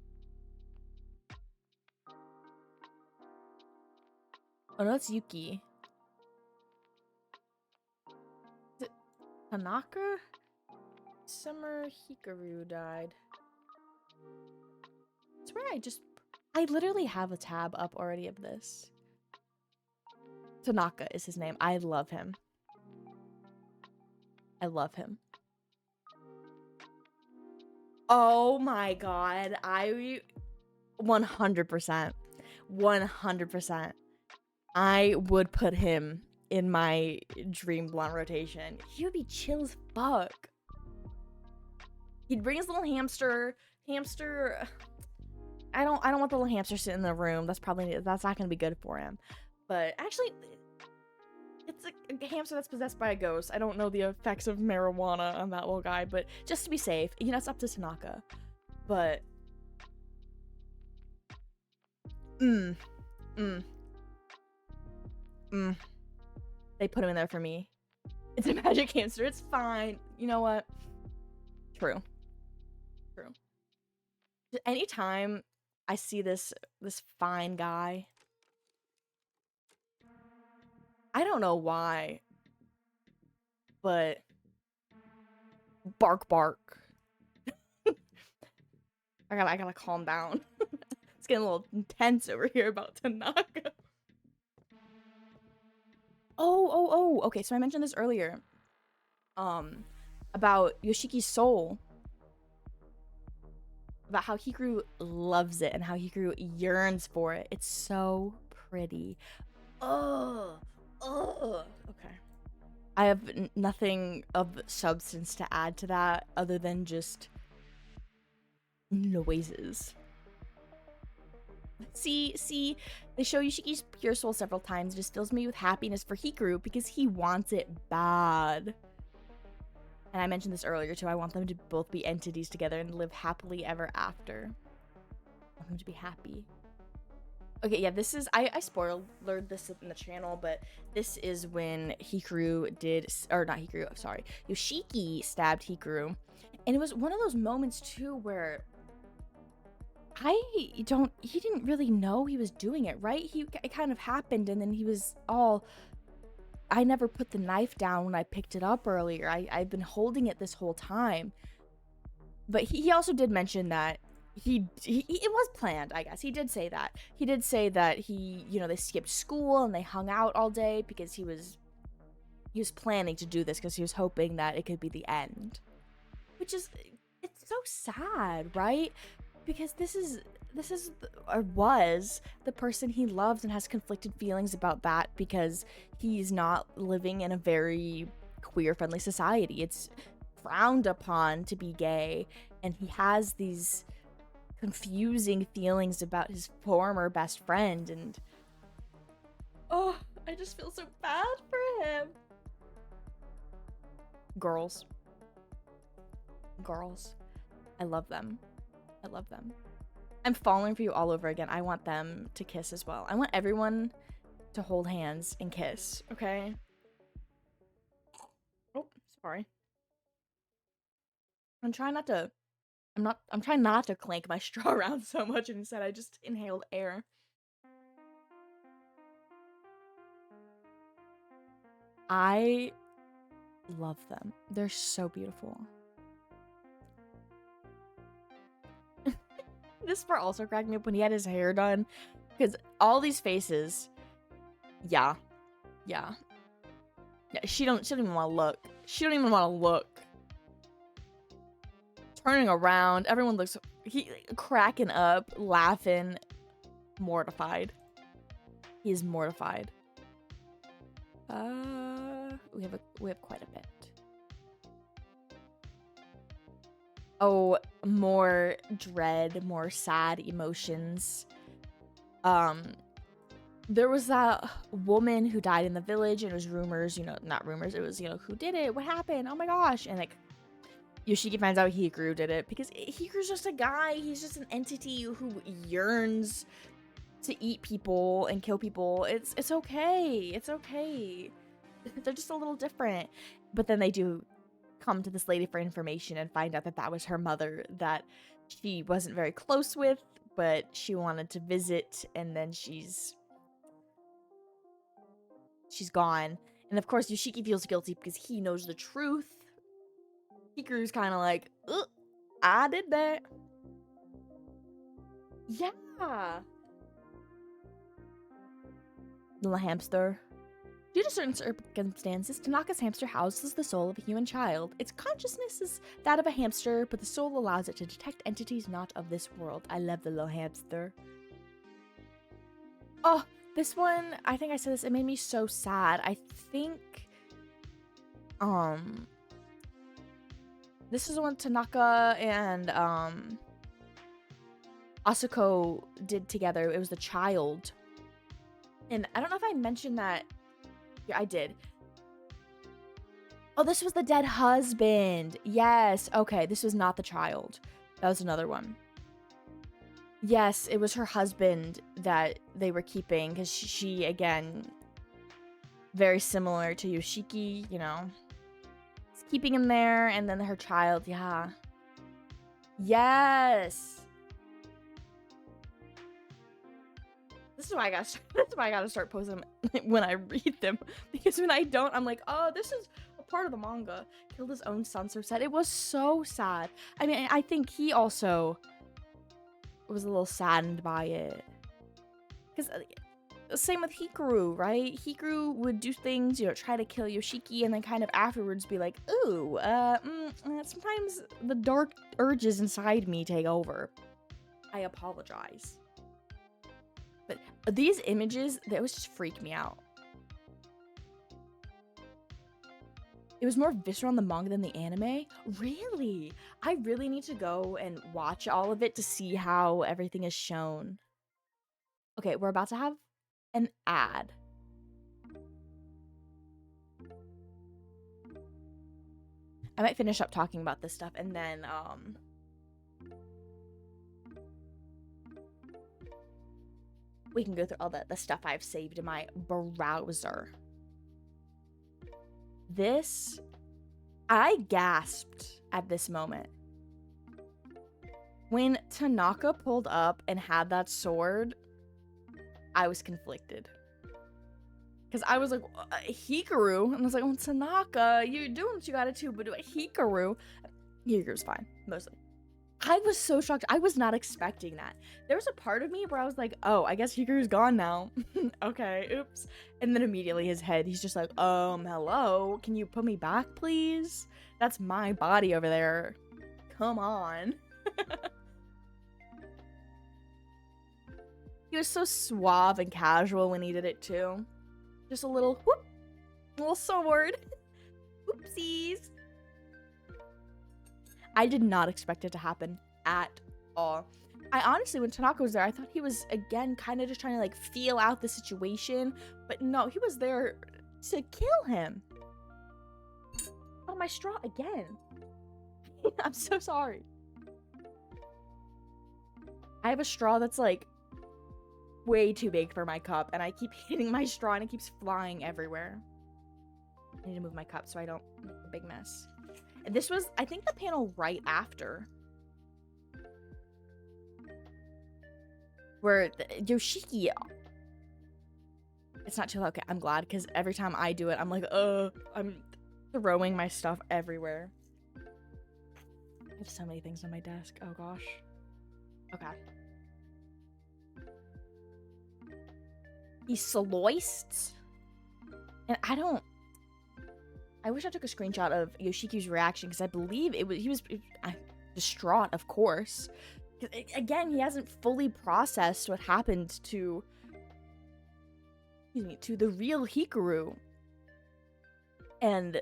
Oh no, that's Yuki. Is it Tanaka? Summer Hikaru died. I swear I literally have a tab up already of this. Tanaka is his name. I love him. I love him. Oh my god. 100%. 100%. I would put him in my dream blonde rotation. He would be chill as fuck. He'd bring his little hamster. I don't want the little hamster sitting in the room. That's not gonna be good for him. But actually, it's a hamster that's possessed by a ghost. I don't know the effects of marijuana on that little guy, but just to be safe, you know, it's up to Tanaka. But they put him in there for me. It's a magic hamster. It's fine. You know what? True. Anytime I see this fine guy, I don't know why, but bark. I gotta calm down. It's getting a little intense over here about Tanaka. Oh, okay, so I mentioned this earlier. About Yoshiki's soul. About how Hikaru loves it and how Hikaru yearns for it. It's so pretty. Oh, okay. I have nothing of substance to add to that other than just noises. See, they show Yoshiki's pure soul several times. It just fills me with happiness for Hikaru because he wants it bad. And I mentioned this earlier too. I want them to both be entities together and live happily ever after. I want them to be happy. Okay, yeah, this is, I spoilered this in the channel, but this is when Hikaru did, or not Hikaru, sorry, Yoshiki stabbed Hikaru. And it was one of those moments too where he didn't really know he was doing it, right? It kind of happened and then he was all, I never put the knife down when I picked it up earlier. I've been holding it this whole time. But he also did mention that it was planned, I guess. He did say that. He did say that they skipped school and they hung out all day because he was planning to do this because he was hoping that it could be the end. Which is, it's so sad, right? Because this was the person he loves and has conflicted feelings about that because he's not living in a very queer-friendly society. It's frowned upon to be gay, and he has these confusing feelings about his former best friend, and oh, I just feel so bad for him. Girls. I love them. I'm falling for you all over again. I want them to kiss as well. I want everyone to hold hands and kiss, okay? Oh, sorry. I'm trying not to clank my straw around so much, and instead I just inhaled air. I love them. They're so beautiful. This part also cracked me up when he had his hair done, because all these faces, yeah, she don't even want to look. She don't even want to look. Turning around, everyone looks cracking up, laughing, mortified. He is mortified. We have quite a bit. Oh, more dread, more sad emotions. There was that woman who died in the village, and it was rumors, not rumors, it was, who did it? What happened? Oh my gosh. And like, Yoshiki finds out Hikaru did it because Hikaru's just a guy. He's just an entity who yearns to eat people and kill people. It's okay. It's okay. They're just a little different. But then they do come to this lady for information and find out that that was her mother that she wasn't very close with, but she wanted to visit, and then she's gone. And of course, Yoshiki feels guilty because he knows the truth. Hikaru's kind of like, I did that. Yeah. Little hamster. Due to certain circumstances, Tanaka's hamster houses the soul of a human child. Its consciousness is that of a hamster, but the soul allows it to detect entities not of this world. I love the little hamster. Oh, this one, I think I said this, it made me so sad. I think, this is the one Tanaka and, Asuko did together. It was the child. And I don't know if I mentioned that. Yeah, I did. Oh, this was the dead husband. Yes. Okay, this was not the child. That was another one. Yes, it was her husband that they were keeping because she, again, very similar to Yoshiki, keeping him there, and then her child, yeah. Yes. This is why I gotta start posting them when I read them, because when I don't, I'm like, oh, this is a part of the manga. Killed his own son, so sad. It was so sad. I mean, I think he also was a little saddened by it, because same with Hikaru, right? Hikaru would do things, try to kill Yoshiki, and then kind of afterwards be like, ooh, sometimes the dark urges inside me take over. I apologize. But these images, they always just freak me out. It was more visceral in the manga than the anime. Really? I really need to go and watch all of it to see how everything is shown. Okay, we're about to have an ad. I might finish up talking about this stuff and then we can go through all the stuff I've saved in my browser. This, I gasped at this moment. When Tanaka pulled up and had that sword, I was conflicted. Because I was like, Hikaru? And I was like, well, Tanaka, you're doing what you gotta do, but Hikaru. Hikaru's fine, mostly. I was so shocked. I was not expecting that. There was a part of me where I was like, oh, I guess Hikaru's gone now. Okay, oops. And then immediately his head, he's just like, hello? Can you put me back, please? That's my body over there. Come on. He was so suave and casual when he did it, too. Just a little whoop, little sword. Oopsies. I did not expect it to happen at all. I honestly, when Tanaka was there, I thought he was, again, kind of just trying to, like, feel out the situation. But no, he was there to kill him. Oh, my straw again. I'm so sorry. I have a straw that's, like, way too big for my cup, and I keep hitting my straw, and it keeps flying everywhere. I need to move my cup so I don't make a big mess. And this was, I think, the panel right after. Where Yoshiki... It's not too loud. Okay, I'm glad, because every time I do it, I'm like, I'm throwing my stuff everywhere. I have so many things on my desk. Oh, gosh. Okay. He sliced. And I wish I took a screenshot of Yoshiki's reaction, because I believe he was distraught, of course. Again, he hasn't fully processed what happened to the real Hikaru. And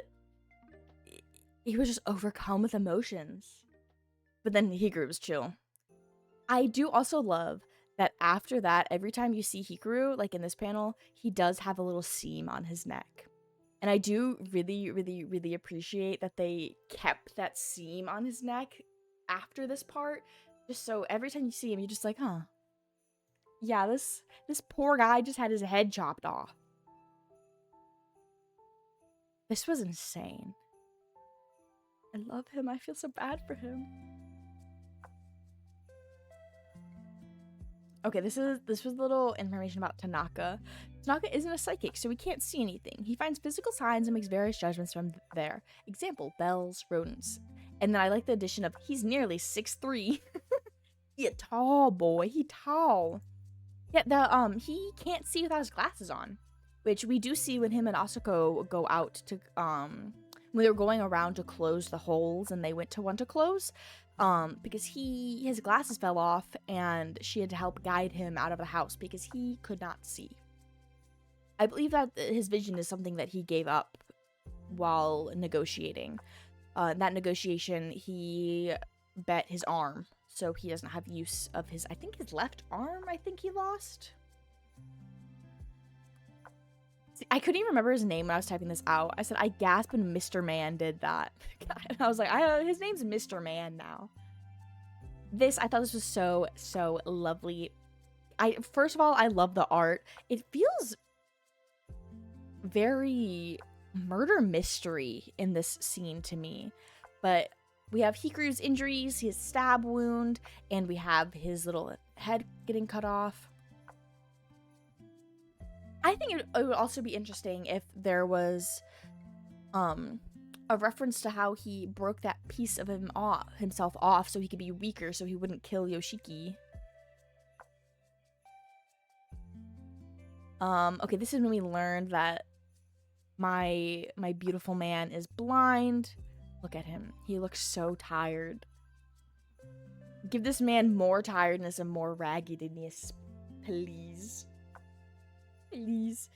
he was just overcome with emotions. But then Hikaru was chill. I do also love that after that, every time you see Hikaru, like in this panel, he does have a little seam on his neck. And I do really, really, really appreciate that they kept that seam on his neck after this part. Just so every time you see him, you're just like, huh. Yeah, this poor guy just had his head chopped off. This was insane. I love him. I feel so bad for him. Okay, this was a little information about Tanaka. Tanaka isn't a psychic, so he can't see anything. He finds physical signs and makes various judgments from there. Example, bells, rodents. And then I like the addition of, he's nearly 6'3". He a tall boy. He tall. Yeah, he can't see without his glasses on. Which we do see when him and Asako go out to, when they were going around to close the holes and they went to one to close. Because his glasses fell off and she had to help guide him out of the house because he could not see. I believe that his vision is something that he gave up while negotiating. That negotiation, he bet his arm, so he doesn't have use of his left arm, I think he lost. See, I couldn't even remember his name when I was typing this out. I said, I gasped when Mr. Man did that. And I was like, his name's Mr. Man now. I thought this was so, so lovely. First of all, I love the art. It feels very murder mystery in this scene to me. But we have Hikaru's injuries, his stab wound, and we have his little head getting cut off. I think it would also be interesting if there was a reference to how he broke that piece of himself off so he could be weaker so he wouldn't kill Yoshiki. Okay, this is when we learned that my beautiful man is blind. Look at him. He looks so tired. Give this man more tiredness and more raggedness, please. Please.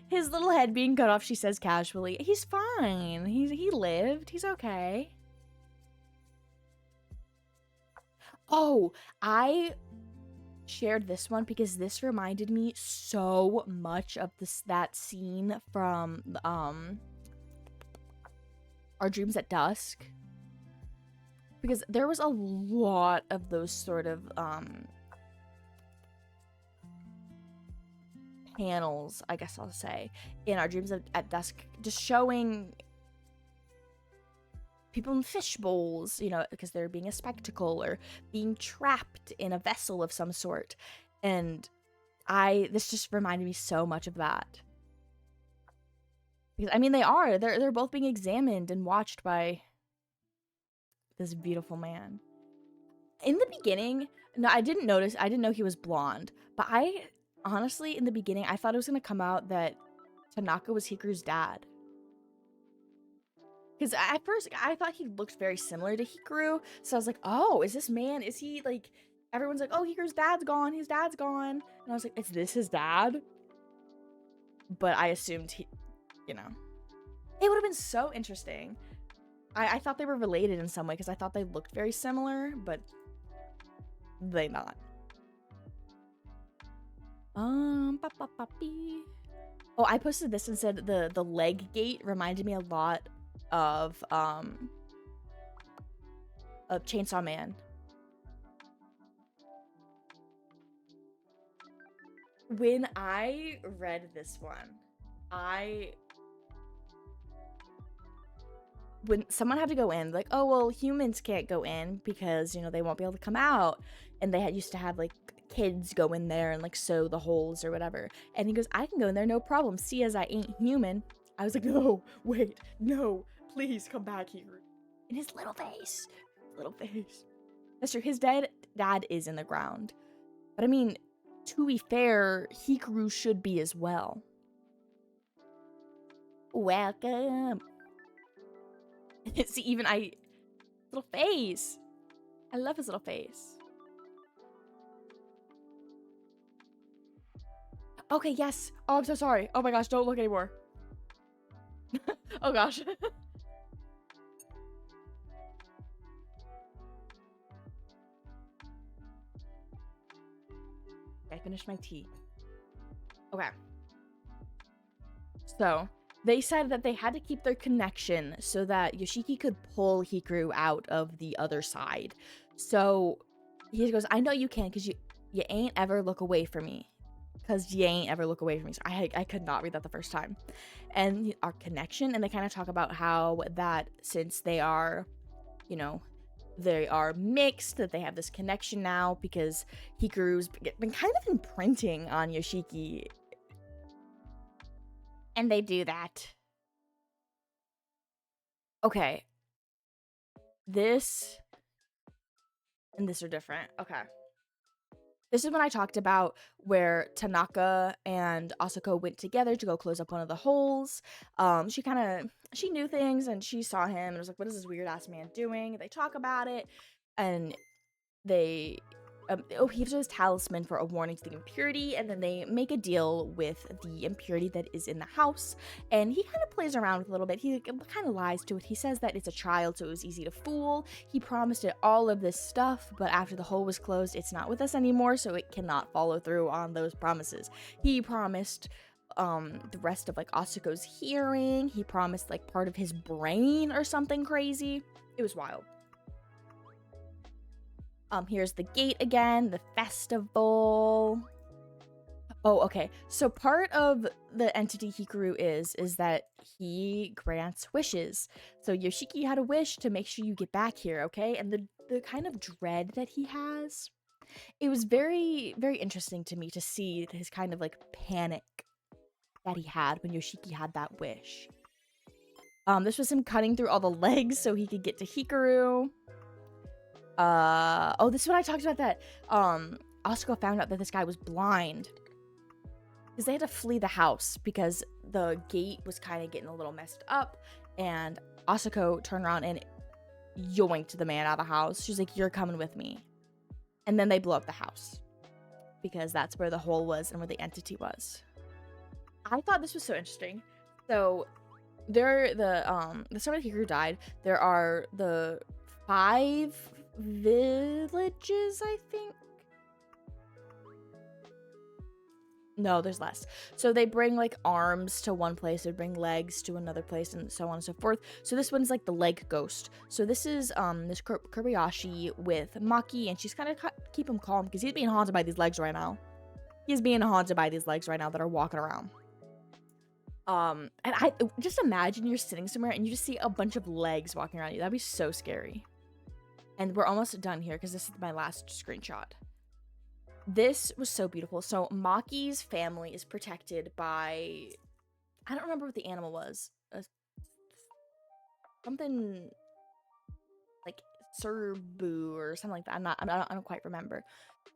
His little head being cut off, she says casually. He's fine. He lived. He's okay. Oh, I shared this one because this reminded me so much of that scene from Our Dreams at Dusk, because there was a lot of those sort of panels, I guess I'll say, in Our Dreams at Dusk, just showing people in fish bowls, you know, because they're being a spectacle or being trapped in a vessel of some sort. And this just reminded me so much of that. Because I mean, they're both being examined and watched by this beautiful man. In the beginning, no, I didn't know he was blonde, but honestly, in the beginning, I thought it was going to come out that Tanaka was Hikaru's dad. Because at first, I thought he looked very similar to Hikaru, so I was like, oh, is this man, is he, like, everyone's like, oh, Hikaru's dad's gone, his dad's gone, and I was like, is this his dad? But I assumed you know. It would have been so interesting. I thought they were related in some way, because I thought they looked very similar, but they not. Oh, I posted this and said the leg gate reminded me a lot of Chainsaw Man. When I read this one, when someone had to go in, like, oh, well, humans can't go in because, you know, they won't be able to come out, and they used to have, like, kids go in there and, like, sew the holes or whatever, and he goes, I can go in there, no problem, see as I ain't human. I was like, no, wait, no, please come back here. In his little face. That's true, his dad is in the ground, but I mean, to be fair, Hikaru should be as well. Welcome. See, even little face. I love his little face. Okay, yes. Oh, I'm so sorry. Oh my gosh, don't look anymore. Oh gosh. I finished my tea. Okay. So, they said that they had to keep their connection so that Yoshiki could pull Hikaru out of the other side. So he goes, I know you can, because you ain't ever look away from me. Because you ain't ever look away from me. So I could not read that the first time. And our connection, and they kind of talk about how that since they are, you know, they are mixed, that they have this connection now because Hikaru's been kind of imprinting on Yoshiki. And they do that. Okay. This and this are different. Okay. This is when I talked about where Tanaka and Asako went together to go close up one of the holes. She knew things and she saw him and was like, what is this weird ass man doing? They talk about it and they he gives his talisman for a warning to the impurity, and then they make a deal with the impurity that is in the house, and he kind of plays around with a little bit. He kind of lies to it. He says that it's a child, so it was easy to fool. He promised it all of this stuff, but after the hole was closed, it's not with us anymore, so it cannot follow through on those promises. He promised the rest of like Asako's hearing. He promised like part of his brain or something crazy. It was wild. Here's the gate again, the festival. Oh, okay. So part of the entity Hikaru is that he grants wishes. So Yoshiki had a wish to make sure you get back here, okay? And the kind of dread that he has, it was very, very interesting to me to see his kind of like panic that he had when Yoshiki had that wish. This was him cutting through all the legs so he could get to Hikaru. Oh, this is what I talked about, that Asako found out that this guy was blind because they had to flee the house because the gate was kind of getting a little messed up, and Asako turned around and yoinked the man out of the house. She's like, you're coming with me. And then they blew up the house because that's where the hole was and where the entity was. I thought this was so interesting. So the summer Hikaru died. There are the 5 villages, I think. No, there's less. So they bring like arms to one place, they bring legs to another place, and so on and so forth. So this one's like the leg ghost. So this is this Kobayashi with Maki, and she's kind of keep him calm because he's being haunted by these legs right now. He's being haunted by these legs right now that are walking around. And I just imagine you're sitting somewhere and you just see a bunch of legs walking around you. That'd be so scary. And we're almost done here because this is my last screenshot. This was so beautiful. So Maki's family is protected by, I don't remember what the animal was. Something like Serbu or something like that. I don't quite remember.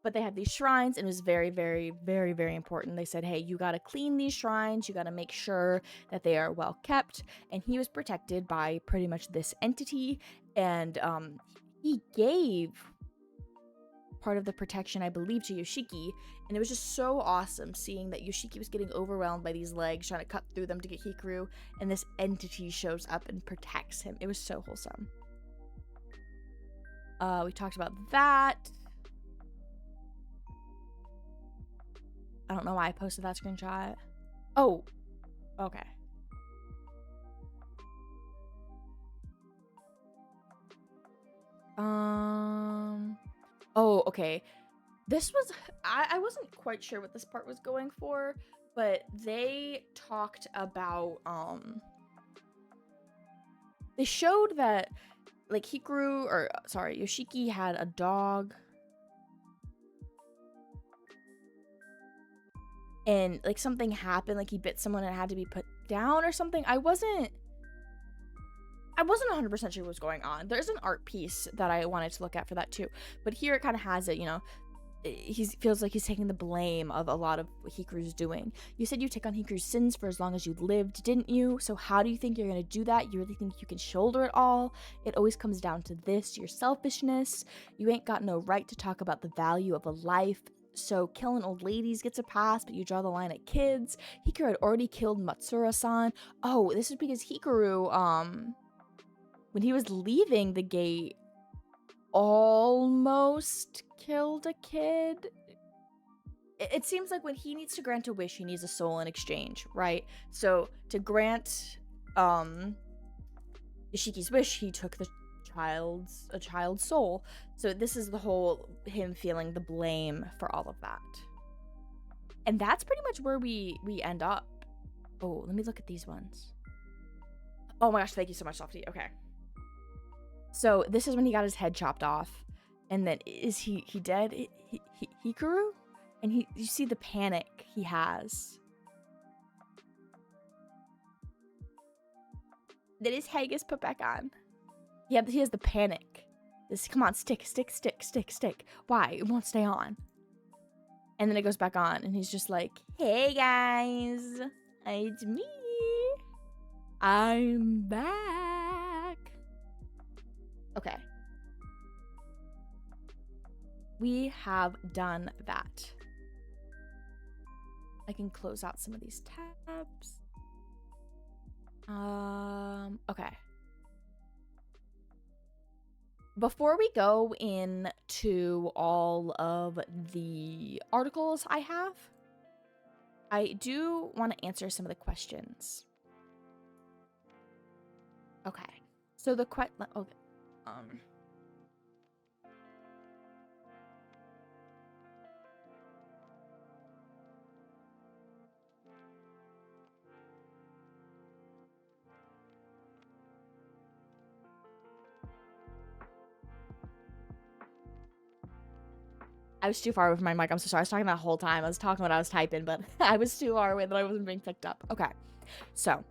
But they have these shrines, and it was very, very, very, very important. They said, hey, you got to clean these shrines. You got to make sure that they are well kept. And he was protected by pretty much this entity. And he gave part of the protection, I believe, to Yoshiki. And it was just so awesome seeing that Yoshiki was getting overwhelmed by these legs, trying to cut through them to get Hikaru. And this entity shows up and protects him. It was so wholesome. We talked about that. I don't know why I posted that screenshot. Oh, okay. Oh, okay. This was, I wasn't quite sure what this part was going for, but they talked about, they showed that, like, Yoshiki had a dog. And, like, something happened, like, he bit someone and it had to be put down or something. I wasn't 100% sure what was going on. There's an art piece that I wanted to look at for that, too. But here it kind of has it, you know. He feels like he's taking the blame of a lot of what Hikaru's doing. You said you take on Hikaru's sins for as long as you lived, didn't you? So how do you think you're going to do that? You really think you can shoulder it all? It always comes down to this, your selfishness. You ain't got no right to talk about the value of a life. So killing old ladies gets a pass, but you draw the line at kids. Hikaru had already killed Matsura-san. Oh, this is because Hikaru, when he was leaving the gate, almost killed a kid. It seems like when he needs to grant a wish, he needs a soul in exchange, right? So to grant Yoshiki's wish, he took a child's soul. So this is the whole him feeling the blame for all of that. And that's pretty much where we end up. Oh, let me look at these ones. Oh my gosh, thank you so much, Softy. Okay. So this is when he got his head chopped off. And then is he dead? Hikaru? And you see the panic he has. Then his head gets put back on. Yeah, he has the panic. Come on, stick. Why? It won't stay on. And then it goes back on, and he's just like, hey guys, it's me. I'm back. Okay. We have done that. I can close out some of these tabs. Okay. Before we go into all of the articles I have, I do want to answer some of the questions. Okay. So the I was too far away from my mic. I'm so sorry. I was talking that whole time. I was talking when I was typing, but I was too far away that I wasn't being picked up. Okay. So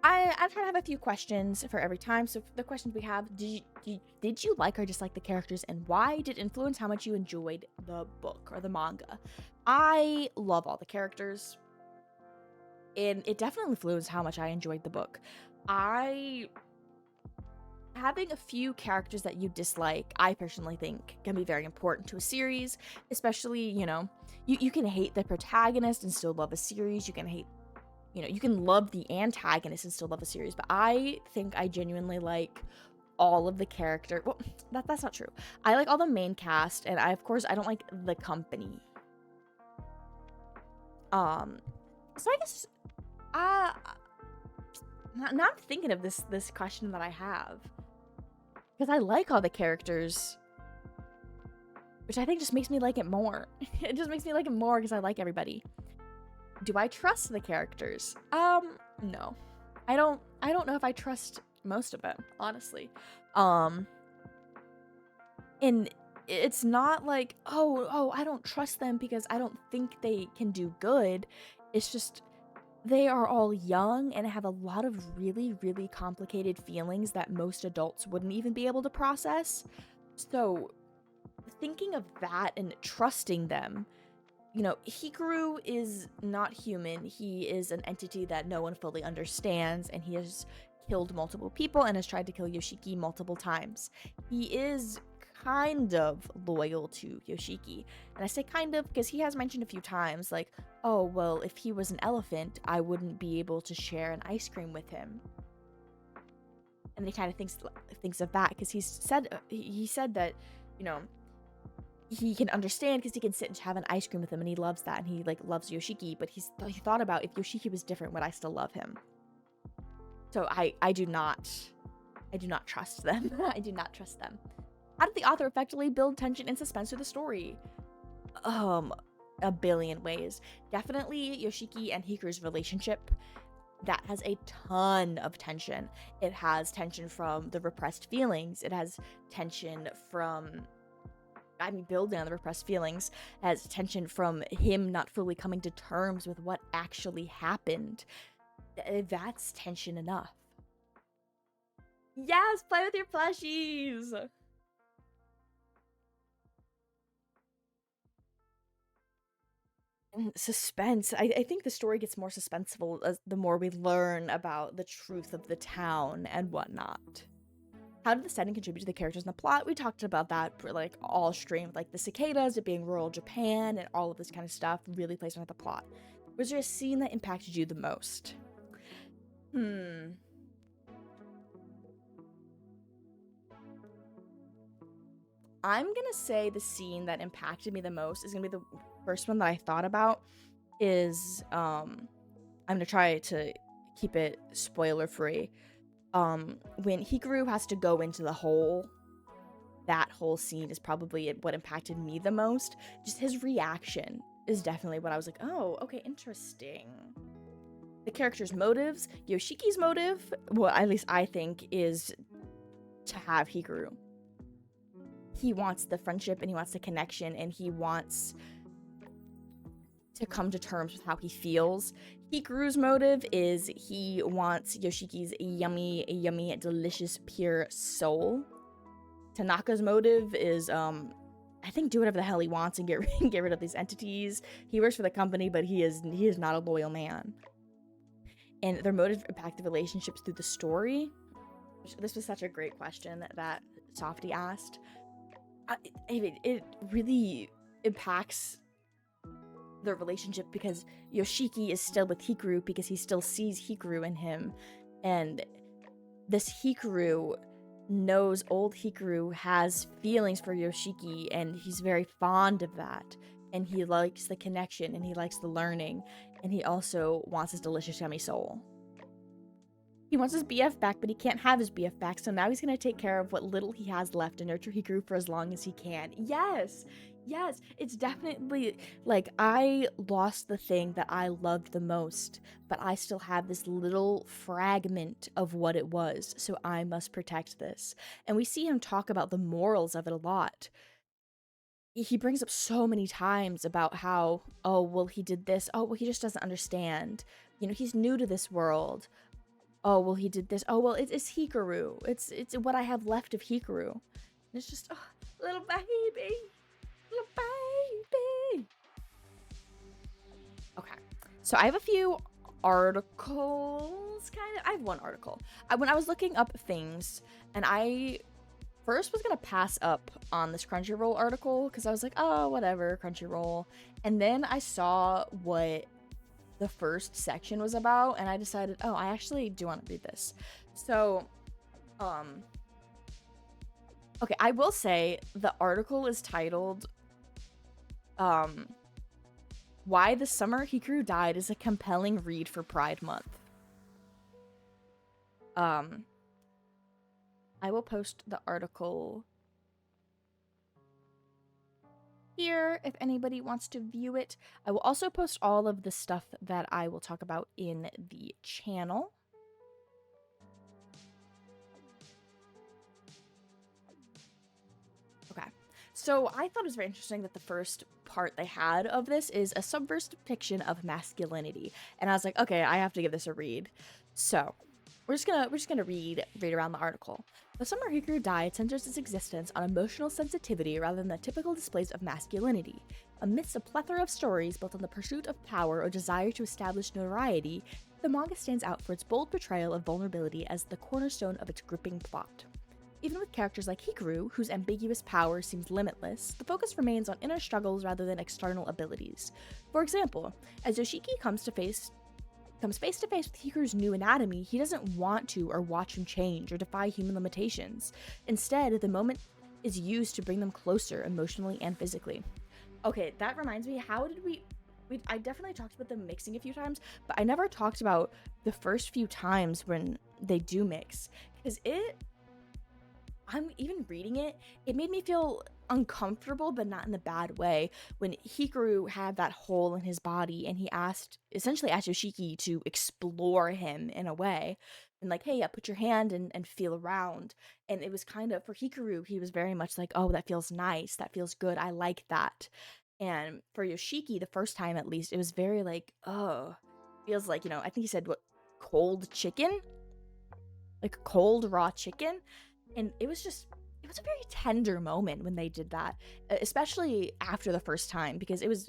I'm trying to have a few questions for every time. So the questions we have, did you like or dislike the characters, and why did it influence how much you enjoyed the book or the manga? I love all the characters, and it definitely influenced how much I enjoyed the book. I having a few characters that you dislike, I personally think can be very important to a series, especially, you know, you can hate the protagonist and still love a series. You can hate, you know, you can love the antagonist and still love a series, but I think I genuinely like all of the character. Well, that's not true. I like all the main cast, and of course I don't like the company. So I guess uh now I'm thinking of this question that I have, because I like all the characters, which I think just makes me like it more. It just makes me like it more because I like everybody. Do I trust the characters? No. I don't know if I trust most of them, honestly. And it's not like, oh, I don't trust them because I don't think they can do good. It's just they are all young and have a lot of really, really complicated feelings that most adults wouldn't even be able to process. So thinking of that and trusting them, you know, Hikaru is not human. He is an entity that no one fully understands, and he has killed multiple people and has tried to kill Yoshiki multiple times. He is kind of loyal to Yoshiki. And I say kind of because he has mentioned a few times, like, oh, well, if he was an elephant, I wouldn't be able to share an ice cream with him. And then he kind of thinks of that because he said that, you know, he can understand because he can sit and have an ice cream with him, and he loves that, and he like loves Yoshiki, but he thought about, if Yoshiki was different, would I still love him? So I do not trust them. I do not trust them. How did the author effectively build tension and suspense through the story? A billion ways. Definitely Yoshiki and Hikaru's relationship. That has a ton of tension. It has tension from the repressed feelings. It has tension from, I mean, building on the repressed feelings, has tension from him not fully coming to terms with what actually happened. That's tension enough. Yes, play with your plushies! Suspense. I think the story gets more suspenseful as the more we learn about the truth of the town and whatnot. How did the setting contribute to the characters in the plot? We talked about that for like all stream, like the cicadas, it being rural Japan, and all of this kind of stuff really plays into the plot. Was there a scene that impacted you the most? I'm gonna say the scene that impacted me the most is gonna be the first one that I thought about. Is I'm gonna try to keep it spoiler free. When Hikaru has to go into the hole, that whole scene is probably what impacted me the most. Just his reaction is definitely what I was like, oh, okay, interesting. The character's motives, Yoshiki's motive, well, at least I think, is to have Hikaru. He wants the friendship and he wants the connection and he wants to come to terms with how he feels. Hikaru's motive is he wants Yoshiki's yummy, yummy, delicious, pure soul. Tanaka's motive is, I think, do whatever the hell he wants and get rid of these entities. He works for the company, but he is not a loyal man. And their motive impact the relationships through the story. This was such a great question that Softy asked. It really impacts the relationship because Yoshiki is still with Hikaru because he still sees Hikaru in him, and this Hikaru knows old Hikaru has feelings for Yoshiki, and he's very fond of that, and he likes the connection and he likes the learning, and he also wants his delicious yummy soul. He wants his BF back, but he can't have his BF back, so now he's gonna take care of what little he has left and nurture Hikaru for as long as he can. Yes! Yes! It's definitely, like, I lost the thing that I loved the most, but I still have this little fragment of what it was, so I must protect this. And we see him talk about the morals of it a lot. He brings up so many times about how, oh, well, he did this. Oh, well, he just doesn't understand. You know, he's new to this world. Oh, well, he did this. Oh, well, it's Hikaru. It's what I have left of Hikaru. And it's just, oh, little baby. Little baby. Okay. So I have a few articles, kind of. I have one article. When I was looking up things, and I first was gonna pass up on this Crunchyroll article because I was like, oh, whatever, Crunchyroll. And then I saw what the first section was about, and I decided, oh, I actually do want to read this. So, okay, I will say the article is titled, Why the Summer Hikaru Died is a Compelling Read for Pride Month. I will post the article here if anybody wants to view it. I will also post all of the stuff that I will talk about in the channel. Okay, so I thought it was very interesting that the first part they had of this is a subversive depiction of masculinity, and I was like, okay, I have to give this a read. So we're just gonna read around the article. The Summer Hikaru Died centers its existence on emotional sensitivity rather than the typical displays of masculinity. Amidst a plethora of stories built on the pursuit of power or desire to establish notoriety, the manga stands out for its bold portrayal of vulnerability as the cornerstone of its gripping plot. Even with characters like Hikaru, whose ambiguous power seems limitless, the focus remains on inner struggles rather than external abilities. For example, as Yoshiki comes face to face with Hikaru's new anatomy, he doesn't want to or watch him change or defy human limitations. Instead, the moment is used to bring them closer emotionally and physically. Okay, that reminds me, how did I definitely talked about them mixing a few times, but I never talked about the first few times when they do mix, because I'm even reading it, it made me feel uncomfortable, but not in the bad way, when Hikaru had that hole in his body and he essentially asked Yoshiki to explore him in a way, and like, hey, yeah, put your hand and feel around. And it was kind of, for Hikaru, he was very much like, oh, that feels nice, that feels good, I like that. And for Yoshiki, the first time at least, it was very like, oh, feels like, I think he said, what, cold chicken? Like cold raw chicken? And it was a very tender moment when they did that, especially after the first time, because it was,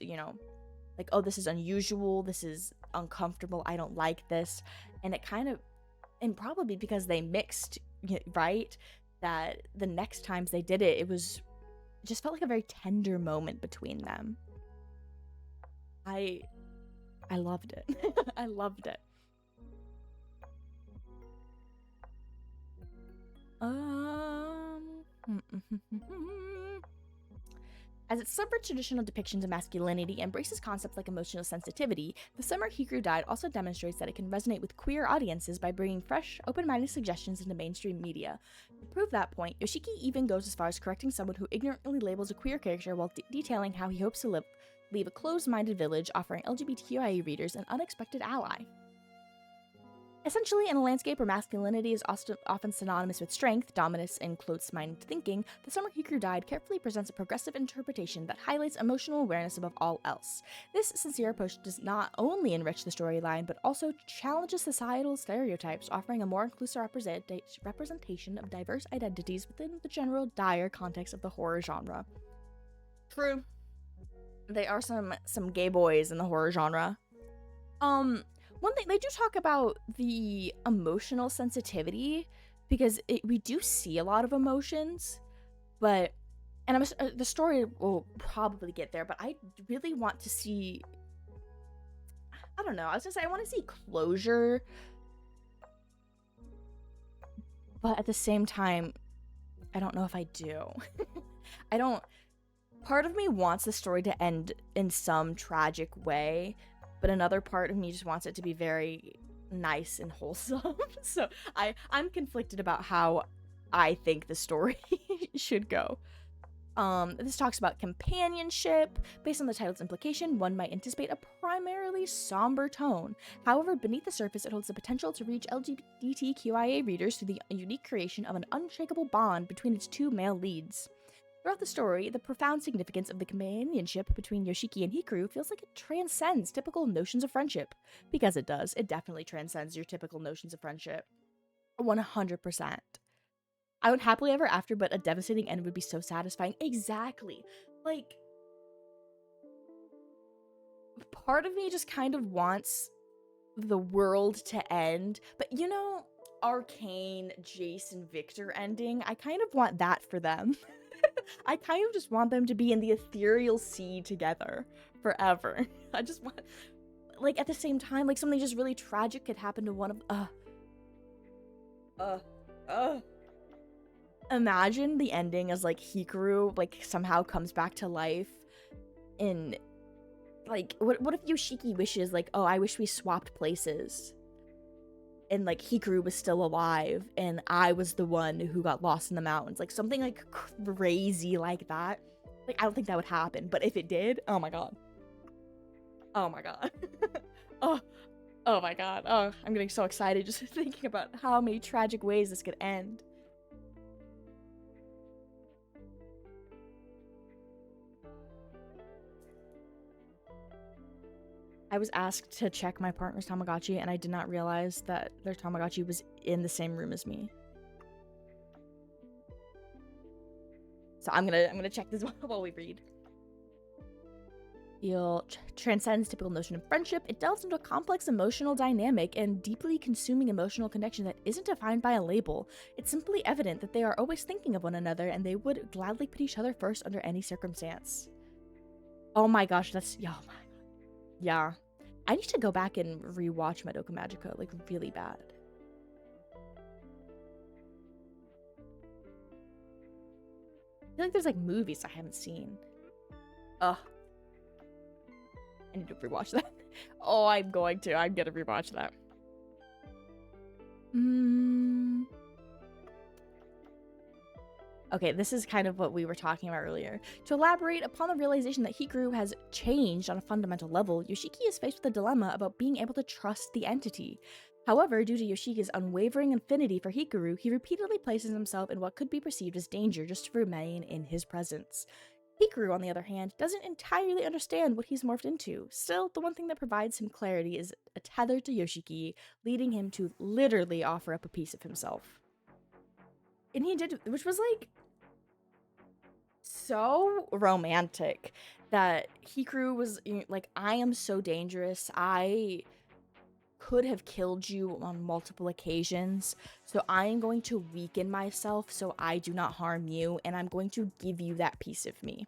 like, oh, this is unusual, this is uncomfortable, I don't like this. And and probably because they mixed, right, that the next times they did it, it just felt like a very tender moment between them. I loved it. I loved it. As its subverts traditional depictions of masculinity and embraces concepts like emotional sensitivity, The Summer Hikaru Died also demonstrates that it can resonate with queer audiences by bringing fresh, open-minded suggestions into mainstream media. To prove that point, Yoshiki even goes as far as correcting someone who ignorantly labels a queer character while detailing how he hopes to leave a closed-minded village, offering LGBTQIA readers an unexpected ally. Essentially, in a landscape where masculinity is often synonymous with strength, dominance, and closed-minded thinking, The Summer Hikaru Died carefully presents a progressive interpretation that highlights emotional awareness above all else. This sincere approach does not only enrich the storyline, but also challenges societal stereotypes, offering a more inclusive representation of diverse identities within the general dire context of the horror genre. True. They are some gay boys in the horror genre. One thing, they do talk about the emotional sensitivity, because we do see a lot of emotions, but, and the story will probably get there, but I really want to see, I don't know, I was gonna say I want to see closure, but at the same time, I don't know if I do. Part of me wants the story to end in some tragic way, but another part of me just wants it to be very nice and wholesome. So I'm conflicted about how I think the story should go. This talks about companionship. Based on the title's implication, one might anticipate a primarily somber tone. However, beneath the surface, it holds the potential to reach LGBTQIA readers through the unique creation of an unshakable bond between its two male leads. Throughout the story, the profound significance of the companionship between Yoshiki and Hikaru feels like it transcends typical notions of friendship. Because it does. It definitely transcends your typical notions of friendship. 100%. I would happily ever after, but a devastating end would be so satisfying. Exactly. Like, part of me just kind of wants the world to end. But you know, Arcane, Jason, Victor ending, I kind of want that for them. I kind of just want them to be in the ethereal sea together forever. I just want, like, at the same time, like, something just really tragic could happen to one of, imagine the ending as, like, Hikaru, like, somehow comes back to life in, like, what if Yoshiki wishes, like, oh, I wish we swapped places, and, like, Hikaru was still alive, and I was the one who got lost in the mountains, like, something, like, crazy like that. Like, I don't think that would happen, but if it did, oh my god. Oh my god. oh, oh my god. Oh, I'm getting so excited just thinking about how many tragic ways this could end. I was asked to check my partner's Tamagotchi, and I did not realize that their Tamagotchi was in the same room as me. So I'm gonna check this while we read. Transcends typical notion of friendship. It delves into a complex emotional dynamic and deeply consuming emotional connection that isn't defined by a label. It's simply evident that they are always thinking of one another, and they would gladly put each other first under any circumstance. Oh my gosh, that's oh my. Yeah. I need to go back and rewatch Madoka Magica, like, really bad. I feel like there's, like, movies I haven't seen. Ugh. I need to rewatch that. Oh, I'm gonna rewatch that. Okay, this is kind of what we were talking about earlier. To elaborate upon the realization that Hikaru has changed on a fundamental level, Yoshiki is faced with a dilemma about being able to trust the entity. However, due to Yoshiki's unwavering affinity for Hikaru, he repeatedly places himself in what could be perceived as danger just to remain in his presence. Hikaru, on the other hand, doesn't entirely understand what he's morphed into. Still, the one thing that provides him clarity is a tether to Yoshiki, leading him to literally offer up a piece of himself. And he did, which was, like, so romantic, that Hikaru was like, I am so dangerous. I could have killed you on multiple occasions, so I am going to weaken myself so I do not harm you, and I'm going to give you that piece of me.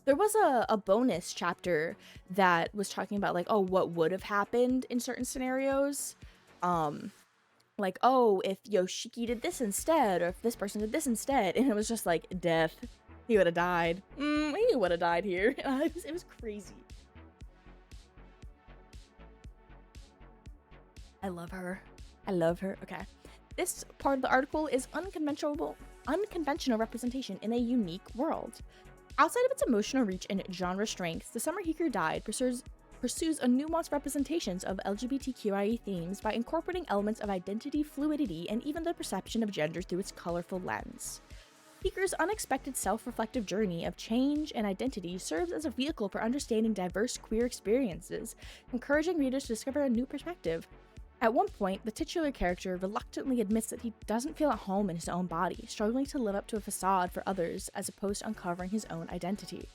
There was a bonus chapter that was talking about, like, oh, what would have happened in certain scenarios. Like, oh, if Yoshiki did this instead, or if this person did this instead, and it was just like, death. He would have died. He would have died here. It was crazy. I love her. I love her. Okay. This part of the article is unconventional representation in a unique world. Outside of its emotional reach and genre strengths, The Summer Hikaru Died pursues a nuanced representations of LGBTQIA themes by incorporating elements of identity, fluidity, and even the perception of gender through its colorful lens. Hikaru's unexpected self-reflective journey of change and identity serves as a vehicle for understanding diverse queer experiences, encouraging readers to discover a new perspective. At one point, the titular character reluctantly admits that he doesn't feel at home in his own body, struggling to live up to a facade for others as opposed to uncovering his own identity.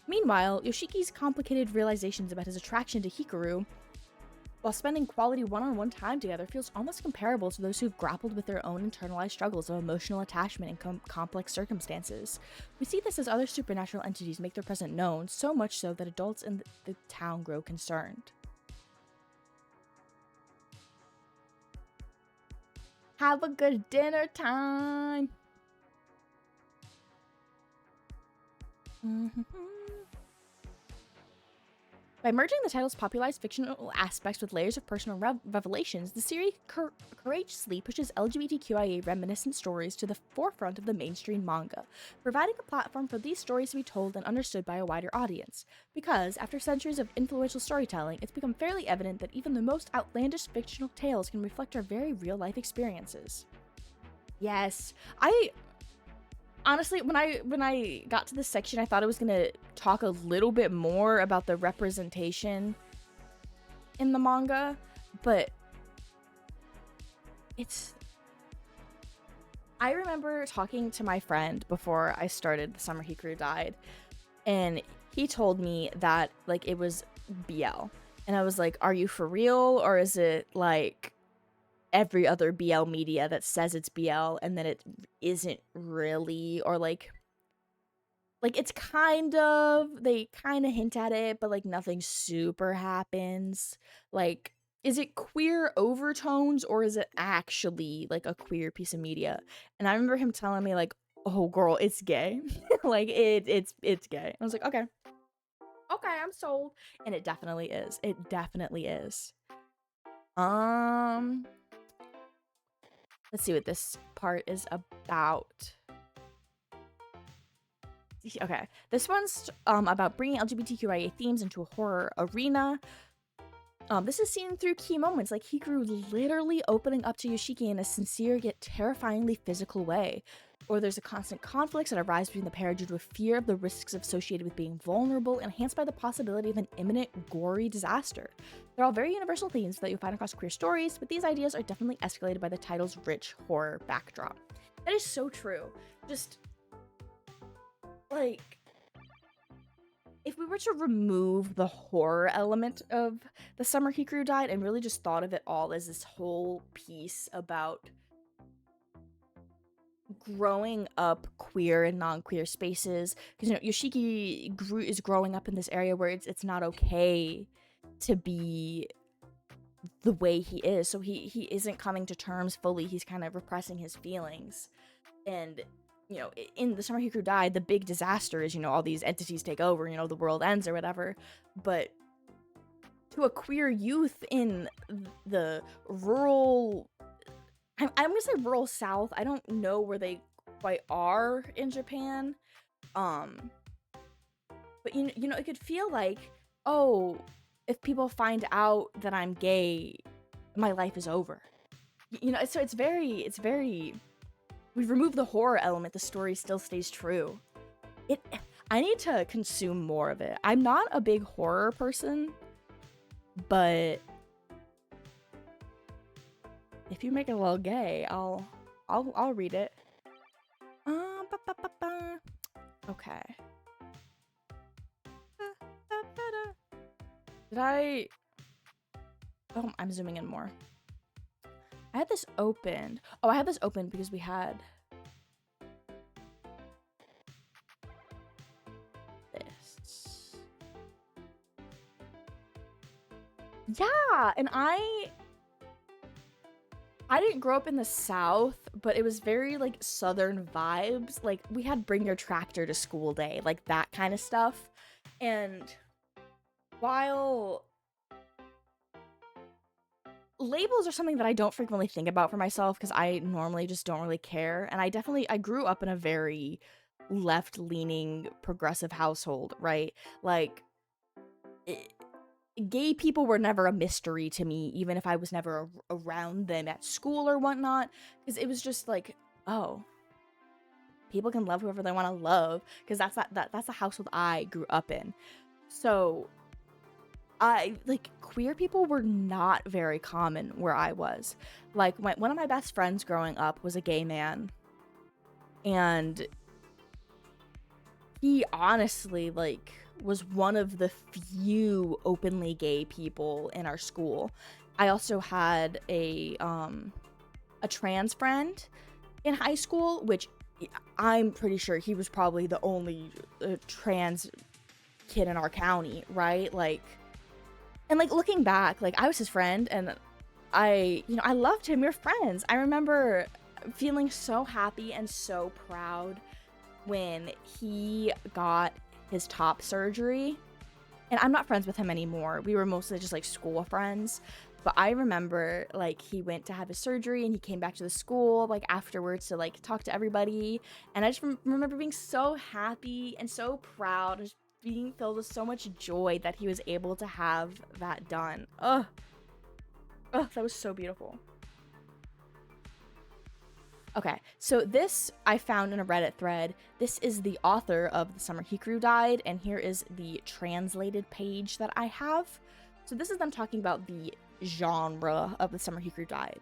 Meanwhile, Yoshiki's complicated realizations about his attraction to Hikaru, while spending quality one-on-one time together, feels almost comparable to those who've grappled with their own internalized struggles of emotional attachment in complex circumstances. We see this as other supernatural entities make their presence known, so much so that adults in the town grow concerned. Have a good dinner time! By merging the title's popularized fictional aspects with layers of personal revelations, the series courageously pushes LGBTQIA reminiscent stories to the forefront of the mainstream manga, providing a platform for these stories to be told and understood by a wider audience. Because, after centuries of influential storytelling, it's become fairly evident that even the most outlandish fictional tales can reflect our very real-life experiences. Yes, honestly, when I got to this section, I thought I was gonna talk a little bit more about the representation in the manga, but I remember talking to my friend before I started The Summer Hikaru Died, and he told me that, like, it was BL. And I was like, are you for real? Or is it like every other BL media that says it's BL and then it isn't really? Or like it's kind of, they kind of hint at it, but like nothing super happens. Like, is it queer overtones or is it actually like a queer piece of media? And I remember him telling me like, oh girl, it's gay. Like it's gay. I was like, okay, I'm sold. And it definitely is. It definitely is. Let's see what this part is about. Okay, this one's about bringing LGBTQIA themes into a horror arena. This is seen through key moments like Hikaru literally opening up to Yoshiki in a sincere yet terrifyingly physical way. Or there's a constant conflicts that arise between the pair due to a fear of the risks associated with being vulnerable, enhanced by the possibility of an imminent, gory disaster. They're all very universal themes that you'll find across queer stories, but these ideas are definitely escalated by the title's rich horror backdrop. That is so true. Just, like, if we were to remove the horror element of the summer Hikaru died and really just thought of it all as this whole piece about growing up queer and non-queer spaces, because Yoshiki is growing up in this area where it's not okay to be the way he is, so he isn't coming to terms fully. He's kind of repressing his feelings, and in the summer Hikaru died, the big disaster is all these entities take over, the world ends or whatever. But to a queer youth in the rural, I'm gonna say rural South. I don't know where they quite are in Japan. But it could feel like, oh, if people find out that I'm gay, my life is over. So it's very. We've removed the horror element. The story still stays true. I need to consume more of it. I'm not a big horror person, but if you make it a little gay, I'll read it. Okay. Did I? Oh, I'm zooming in more. I had this opened. Oh, I had this open because we had this. Yeah, and I didn't grow up in the South, but it was very like Southern vibes. Like we had bring your tractor to school day, like that kind of stuff. And while labels are something that I don't frequently think about for myself because I normally just don't really care, and I grew up in a very left-leaning progressive household, right? Like gay people were never a mystery to me, even if I was never around them at school or whatnot, because it was just like, oh, people can love whoever they want to love, because that's the household I grew up in. So queer people were not very common where I was. Like one of my best friends growing up was a gay man, and he honestly was one of the few openly gay people in our school. I also had a trans friend in high school, which I'm pretty sure he was probably the only trans kid in our county, right? And looking back, I was his friend, and I loved him. We were friends. I remember feeling so happy and so proud when he got his top surgery. And I'm not friends with him anymore. We were mostly just school friends. But I remember he went to have his surgery and he came back to the school afterwards to talk to everybody. And I just remember being so happy and so proud, and just being filled with so much joy that he was able to have that done. Ugh, that was so beautiful. Okay, so this I found in a Reddit thread. This is the author of The Summer Hikaru Died, and here is the translated page that I have. So this is them talking about the genre of The Summer Hikaru Died.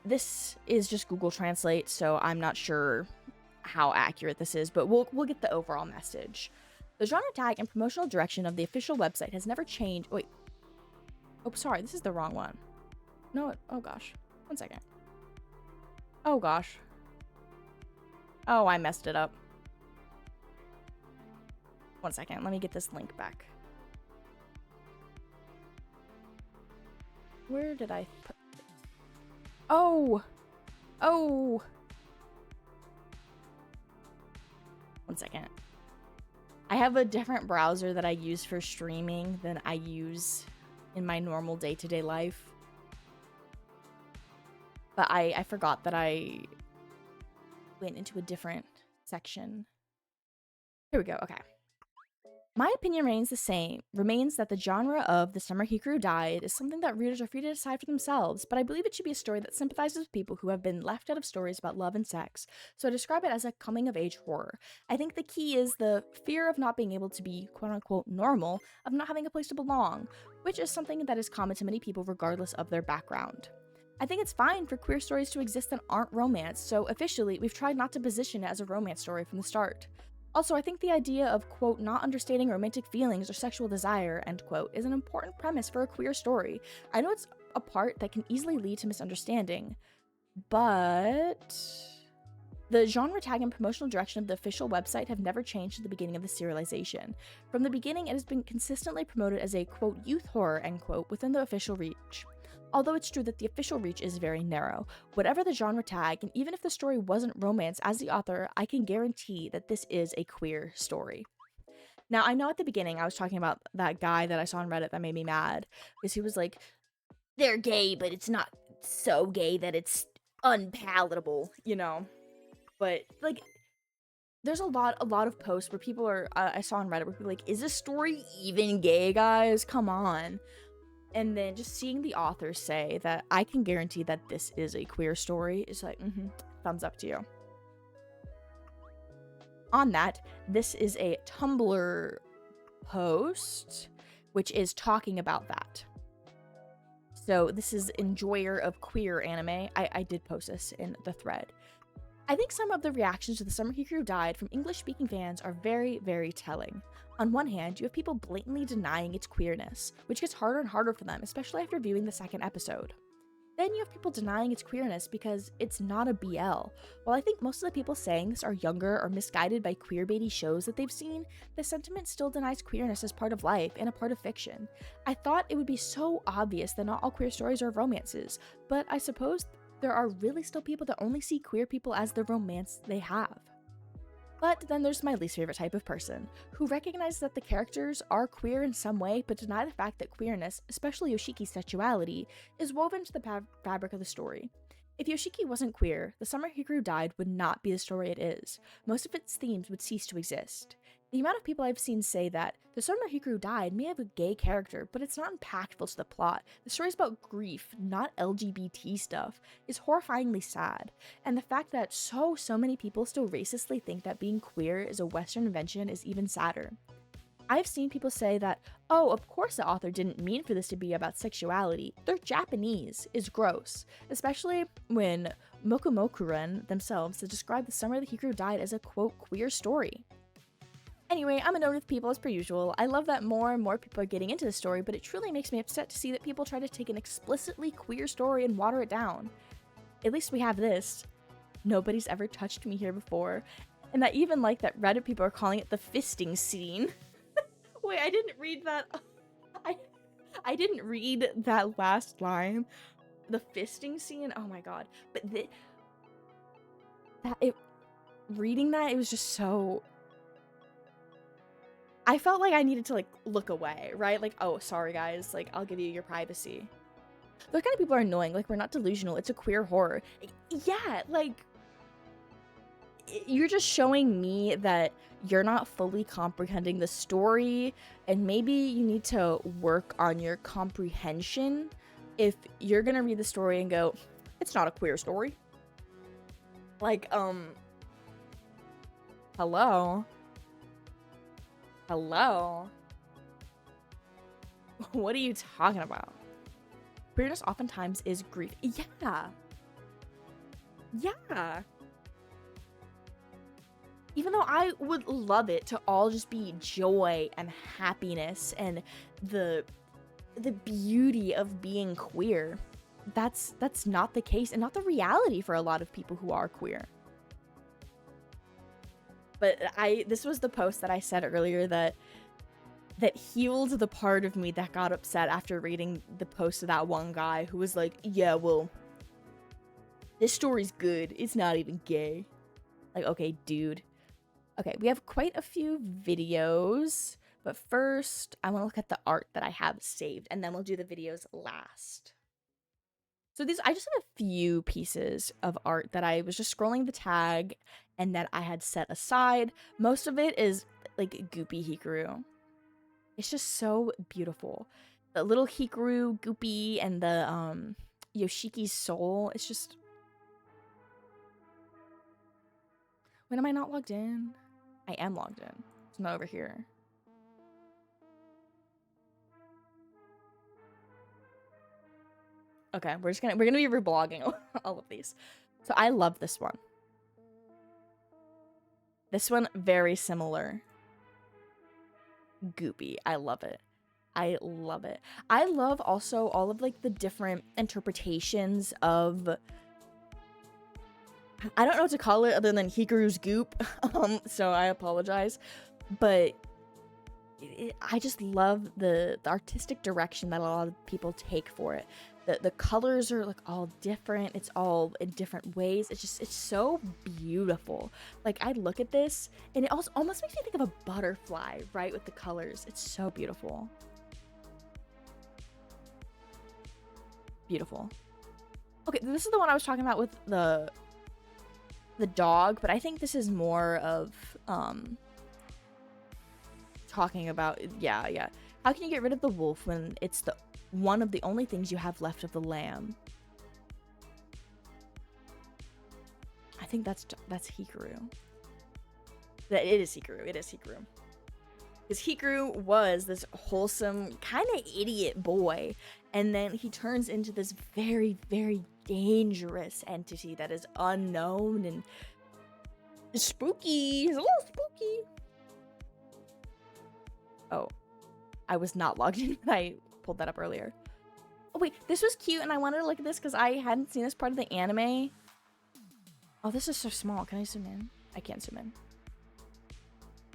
This is just Google Translate, so I'm not sure how accurate this is, but we'll get the overall message. The genre tag and promotional direction of the official website has never changed. Wait. Oh, sorry, this is the wrong one. No, oh gosh. 1 second. Oh gosh. Oh, I messed it up. 1 second, let me get this link back. Where did I put this? Oh! Oh! 1 second. I have a different browser that I use for streaming than I use in my normal day-to-day life. But I forgot that I went into a different section. Here we go, okay. My opinion remains that the genre of The Summer Hikaru Died is something that readers are free to decide for themselves, but I believe it should be a story that sympathizes with people who have been left out of stories about love and sex, so I describe it as a coming-of-age horror. I think the key is the fear of not being able to be quote-unquote normal, of not having a place to belong, which is something that is common to many people regardless of their background. I think it's fine for queer stories to exist that aren't romance, so officially, we've tried not to position it as a romance story from the start. Also, I think the idea of, quote, not understanding romantic feelings or sexual desire, end quote, is an important premise for a queer story. I know it's a part that can easily lead to misunderstanding, but the genre tag and promotional direction of the official website have never changed at the beginning of the serialization. From the beginning, it has been consistently promoted as a, quote, youth horror, end quote, within the official reach. Although it's true that the official reach is very narrow, whatever the genre tag, and even if the story wasn't romance, as the author, I can guarantee that this is a queer story. Now, I know at the beginning I was talking about that guy that I saw on Reddit that made me mad, because he was like, they're gay, but it's not so gay that it's unpalatable, you know? But, like, there's a lot of posts where people are, I saw on Reddit where people are like, is this story even gay, guys? Come on. And then just seeing the author say that I can guarantee that this is a queer story is like, thumbs up to you. On that, this is a Tumblr post, which is talking about that. So this is Enjoyer of Queer Anime. I did post this in the thread. I think some of the reactions to The Summer Hikaru Died from English-speaking fans are very, very telling. On one hand, you have people blatantly denying its queerness, which gets harder and harder for them, especially after viewing the second episode. Then you have people denying its queerness because it's not a BL. While I think most of the people saying this are younger or misguided by queerbaity shows that they've seen, the sentiment still denies queerness as part of life and a part of fiction. I thought it would be so obvious that not all queer stories are romances, but I suppose there are really still people that only see queer people as the romance they have. But then there's my least favorite type of person, who recognizes that the characters are queer in some way but deny the fact that queerness, especially Yoshiki's sexuality, is woven into the fabric of the story. If Yoshiki wasn't queer, The Summer Hikaru Died would not be the story it is. Most of its themes would cease to exist. The amount of people I've seen say that The Summer Hikaru Died may have a gay character, but it's not impactful to the plot. The story's about grief, not LGBT stuff, is horrifyingly sad. And the fact that so many people still racistly think that being queer is a Western invention is even sadder. I've seen people say that, oh, of course the author didn't mean for this to be about sexuality. They're Japanese, is gross. Especially when Mokumokuren themselves described The Summer the Hikaru Died as a, quote, queer story. Anyway, I'm annoyed with people as per usual. I love that more and more people are getting into the story, but it truly makes me upset to see that people try to take an explicitly queer story and water it down. At least we have this. Nobody's ever touched me here before. And I even like that Reddit people are calling it the fisting scene. Wait, I didn't read that. I didn't read that last line. The fisting scene? Oh my god. But reading that, it was just so... I felt like I needed to, like, look away, right? Like, oh, sorry, guys. Like, I'll give you your privacy. Those kind of people are annoying. Like, we're not delusional. It's a queer horror. Yeah, like, you're just showing me that you're not fully comprehending the story, and maybe you need to work on your comprehension if you're gonna read the story and go, it's not a queer story. Like, hello? Hello? What are you talking about? Queerness oftentimes is grief. Yeah. Yeah. Even though I would love it to all just be joy and happiness and the the beauty of being queer. That's not the case and not the reality for a lot of people who are queer. But this was the post that I said earlier that healed the part of me that got upset after reading the post of that one guy who was like, yeah, well, this story's good. It's not even gay. Like, okay, dude. Okay, we have quite a few videos, but first I want to look at the art that I have saved, and then we'll do the videos last. So I just have a few pieces of art that I was just scrolling the tag and that I had set aside. Most of it is like goopy Hikaru. It's just so beautiful. The little Hikaru, goopy, and the Yoshiki's soul. It's just... When am I not logged in? I am logged in. It's not over here. Okay, we're gonna be reblogging all of these. So I love this one. This one, very similar. Goopy. I love it. I love it. I love also all of like the different interpretations of... I don't know what to call it other than Hikaru's goop, so I apologize. But I just love the artistic direction that a lot of people take for it. The colors are like all different. It's all in different ways. It's so beautiful. Like I look at this and it also almost makes me think of a butterfly, right? With the colors. It's so beautiful. Beautiful. Okay, this is the one I was talking about with the dog, but I think this is more of talking about yeah. How can you get rid of the wolf when it's one of the only things you have left of the lamb? I think that's Hikaru. It is Hikaru. Because Hikaru was this wholesome, kind of idiot boy, and then he turns into this very, very dangerous entity that is unknown and spooky. He's a little spooky. Oh, I was not logged in when I pulled that up earlier. Oh wait, this was cute and I wanted to look at this because I hadn't seen this part of the anime. Oh, this is so small. Can I zoom in? I can't zoom in.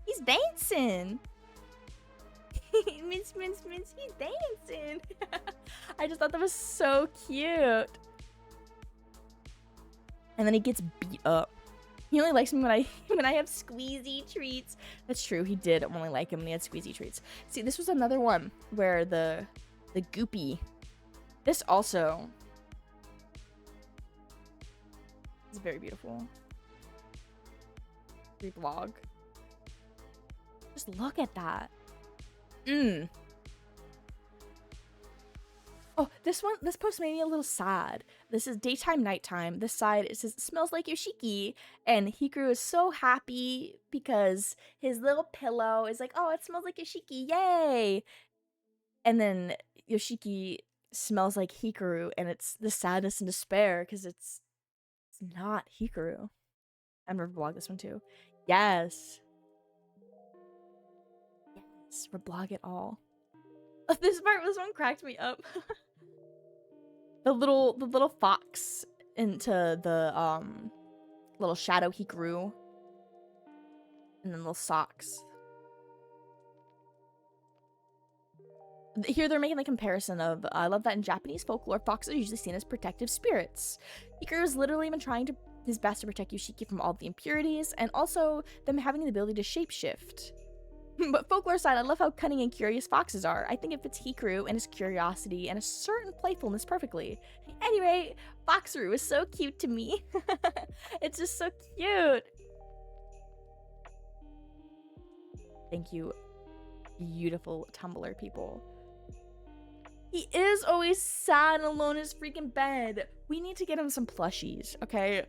He's dancing. Miss, he's dancing. I just thought that was so cute. And then he gets beat up. He only likes me when I have squeezy treats. That's true. He did only like him when he had squeezy treats. See, this was another one where the goopy. This also is very beautiful. Reblog. Just look at that. Oh, this post made me a little sad. This is daytime, nighttime. This side, it says, smells like Yoshiki. And Hikaru is so happy because his little pillow is like, oh, it smells like Yoshiki, yay! And then Yoshiki smells like Hikaru, and it's the sadness and despair because it's not Hikaru. I'm gonna reblog this one too. Yes. Yes, reblog it all. This one cracked me up. the little fox into the little shadow Hikaru, and then little socks. Here they're making the comparison of, I love that in Japanese folklore, foxes are usually seen as protective spirits. Hikaru's literally been trying his best to protect Yoshiki from all the impurities, and also them having the ability to shapeshift. But folklore aside, I love how cunning and curious foxes are. I think it fits Hikaru and his curiosity and a certain playfulness perfectly. Anyway, Foxaru is so cute to me. It's just so cute. Thank you, beautiful Tumblr people. He is always sad and alone in his freaking bed. We need to get him some plushies, okay?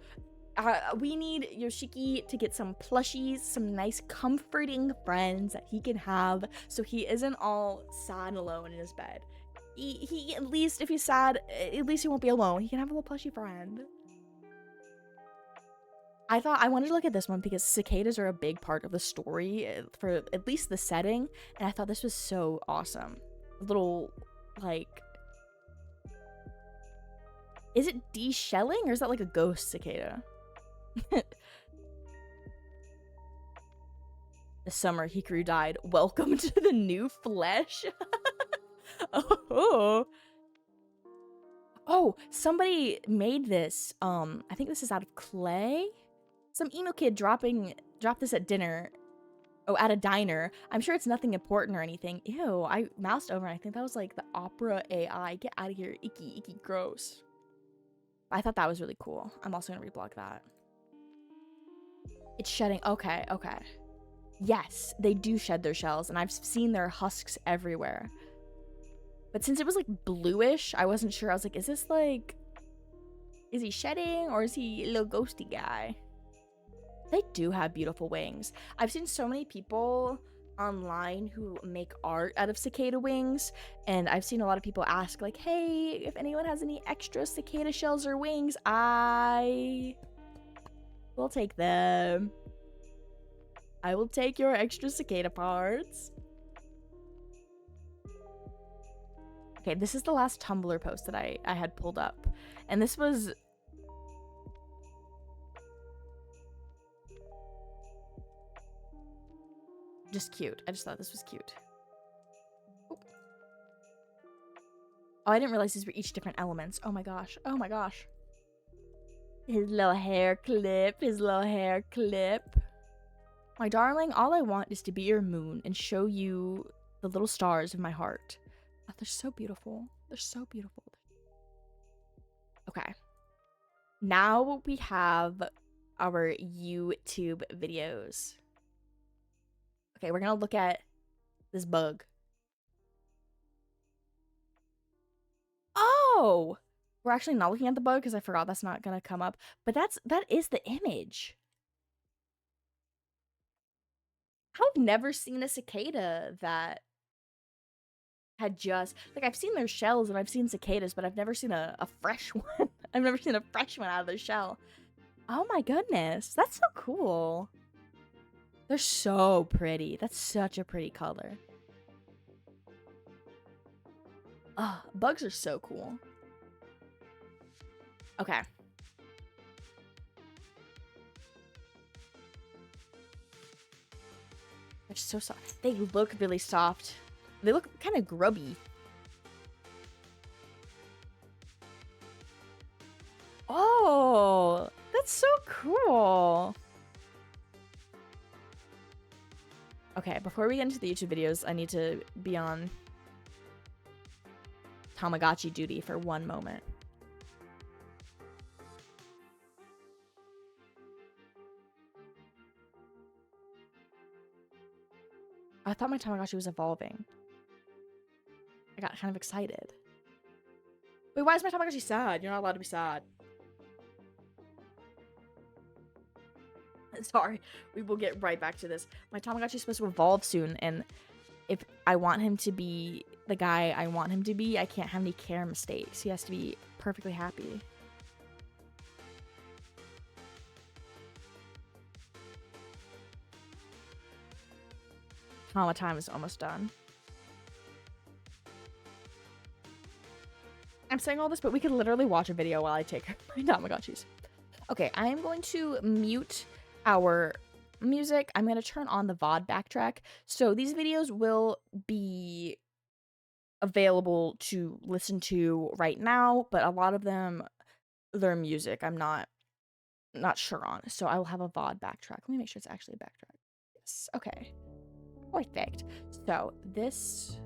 We need Yoshiki to get some plushies, some nice comforting friends that he can have so he isn't all sad and alone in his bed. He at least, if he's sad, at least he won't be alone. He can have a little plushie friend. I wanted to look at this one because cicadas are a big part of the story for at least the setting, and I thought this was so awesome. Little like, is it de-shelling or is that like a ghost cicada? The summer Hikaru died. Welcome to the new flesh. Oh. Oh, somebody made this. I think this is out of clay. Some emo kid dropped this at dinner. Oh, at a diner. I'm sure it's nothing important or anything. Ew, I moused over and I think that was like the opera AI. Get out of here. Icky, icky, gross. I thought that was really cool. I'm also gonna reblog that. It's shedding. Okay, okay. Yes, they do shed their shells, and I've seen their husks everywhere. But since it was like bluish, I wasn't sure. I was like, is this like, is he shedding or is he a little ghosty guy? They do have beautiful wings. I've seen so many people online who make art out of cicada wings, and I've seen a lot of people ask like, hey, if anyone has any extra cicada shells or wings, I will take them. I will take your extra cicada parts. Okay, this is the last Tumblr post that I had pulled up, and this was just cute. I just thought this was cute. Oh, I didn't realize these were each different elements. Oh my gosh. Oh my gosh. His little hair clip. His little hair clip. My darling, all I want is to be your moon and show you the little stars of my heart. Oh, they're so beautiful. They're so beautiful. Okay. Now we have our YouTube videos. Okay, we're gonna look at this bug. Oh! We're actually not looking at the bug because I forgot that's not gonna come up. But that is the image. I've never seen a cicada that had just, like, I've seen their shells and I've seen cicadas, but I've never seen a fresh one. I've never seen a fresh one out of their shell. Oh my goodness, that's so cool. They're so pretty. That's such a pretty color. Oh, bugs are so cool. Okay. They're so soft. They look really soft. They look kind of grubby. Oh, that's so cool. Okay, before we get into the YouTube videos, I need to be on Tamagotchi duty for one moment. I thought my Tamagotchi was evolving. I got kind of excited. Wait, why is my Tamagotchi sad? You're not allowed to be sad. Sorry, we will get right back to this. My Tamagotchi is supposed to evolve soon, and if I want him to be the guy I want him to be, I can't have any care mistakes. He has to be perfectly happy. Mama time is almost done. I'm saying all this, but we could literally watch a video while I take my Tamagotchis. Okay, I am going to mute our music. I'm going to turn on the VOD backtrack. So these videos will be available to listen to right now, but a lot of them, their music, I'm not sure on. So I will have a VOD backtrack. Let me make sure it's actually a backtrack. Yes. Okay. Perfect. So this...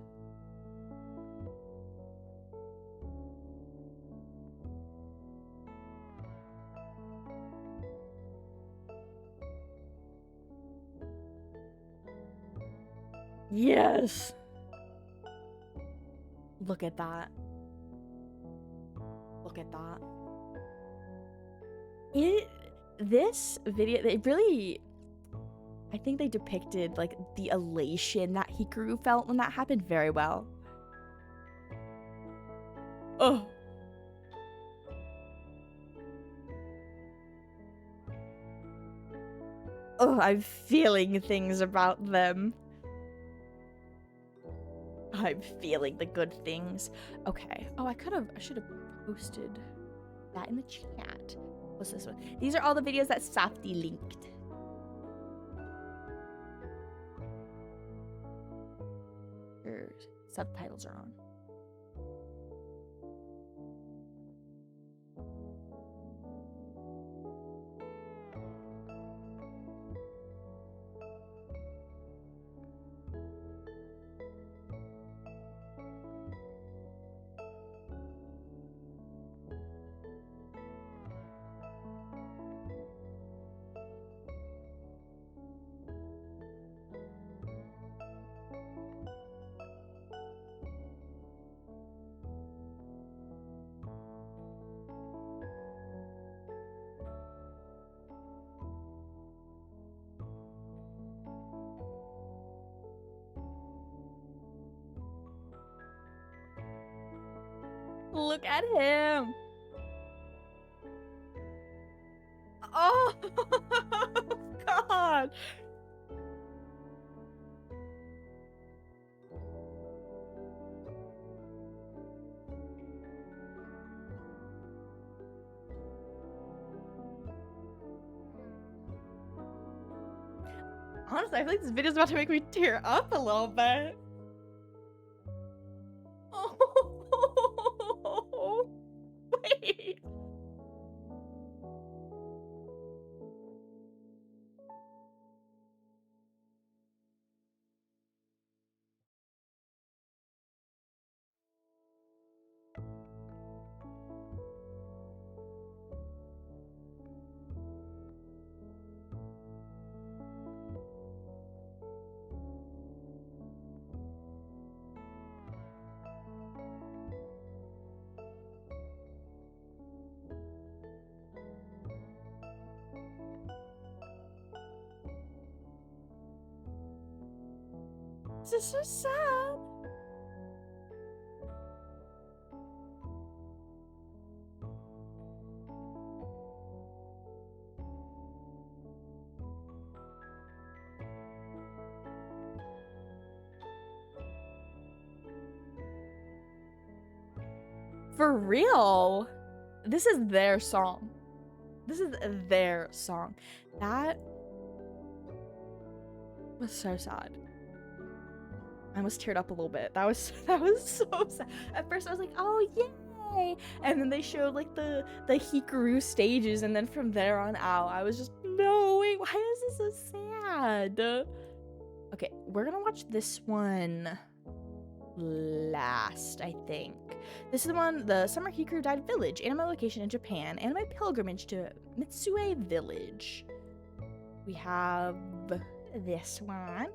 Yes! Look at that. Look at that. This video, it really... I think they depicted, like, the elation that Hikaru felt when that happened very well. Oh. Oh, I'm feeling things about them. I'm feeling the good things. Okay. Oh, I should have posted that in the chat. What's this one? These are all the videos that Safti linked. Her subtitles are on. Look at him. Oh, God. Honestly, I feel like this video is about to make me tear up a little bit. Oh, wait. This is so sad. For real. This is their song. This is their song. That was so sad. I almost teared up a little bit. That was so sad. At first I was like, oh yay! And then they showed like the Hikaru stages, and then from there on out, I was just, no, wait, why is this so sad? Okay, we're gonna watch this one last, I think. This is the one, the Summer Hikaru Died Village, anime location in Japan, anime pilgrimage to Mitsue Village. We have this one.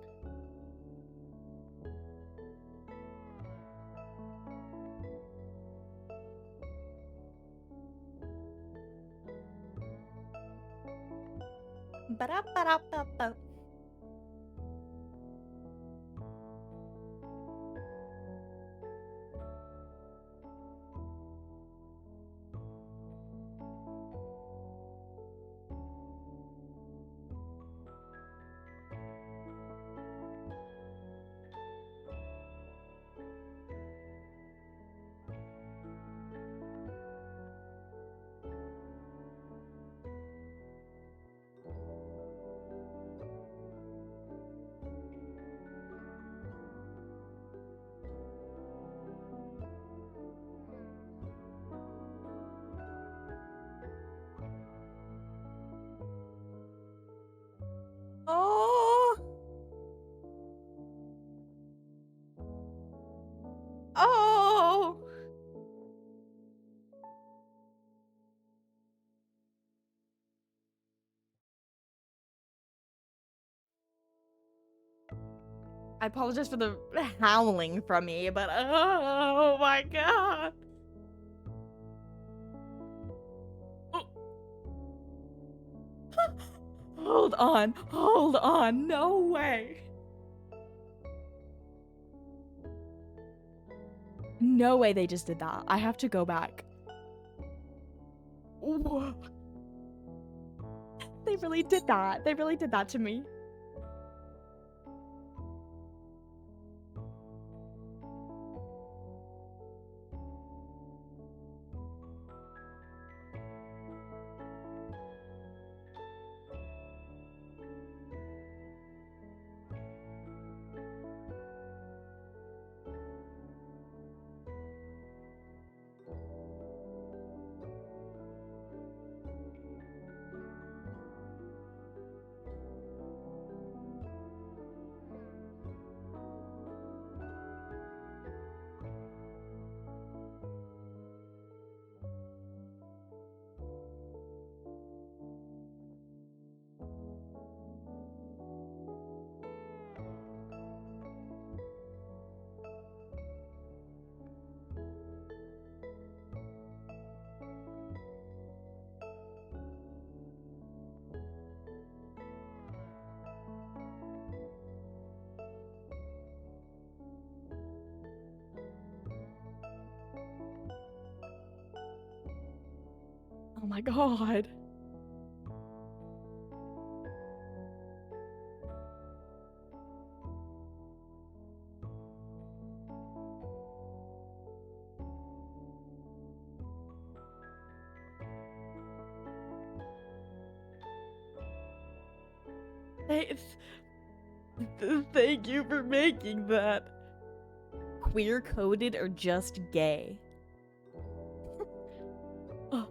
Ba-da-ba-da-ba-ba. Oh. Oh. I apologize for the howling from me, but oh my god. Hold on, no way. No way they just did that. I have to go back. Whoa. They really did that. They really did that to me. Oh my god. Thank you for making that. Queer coded or just gay? Oh.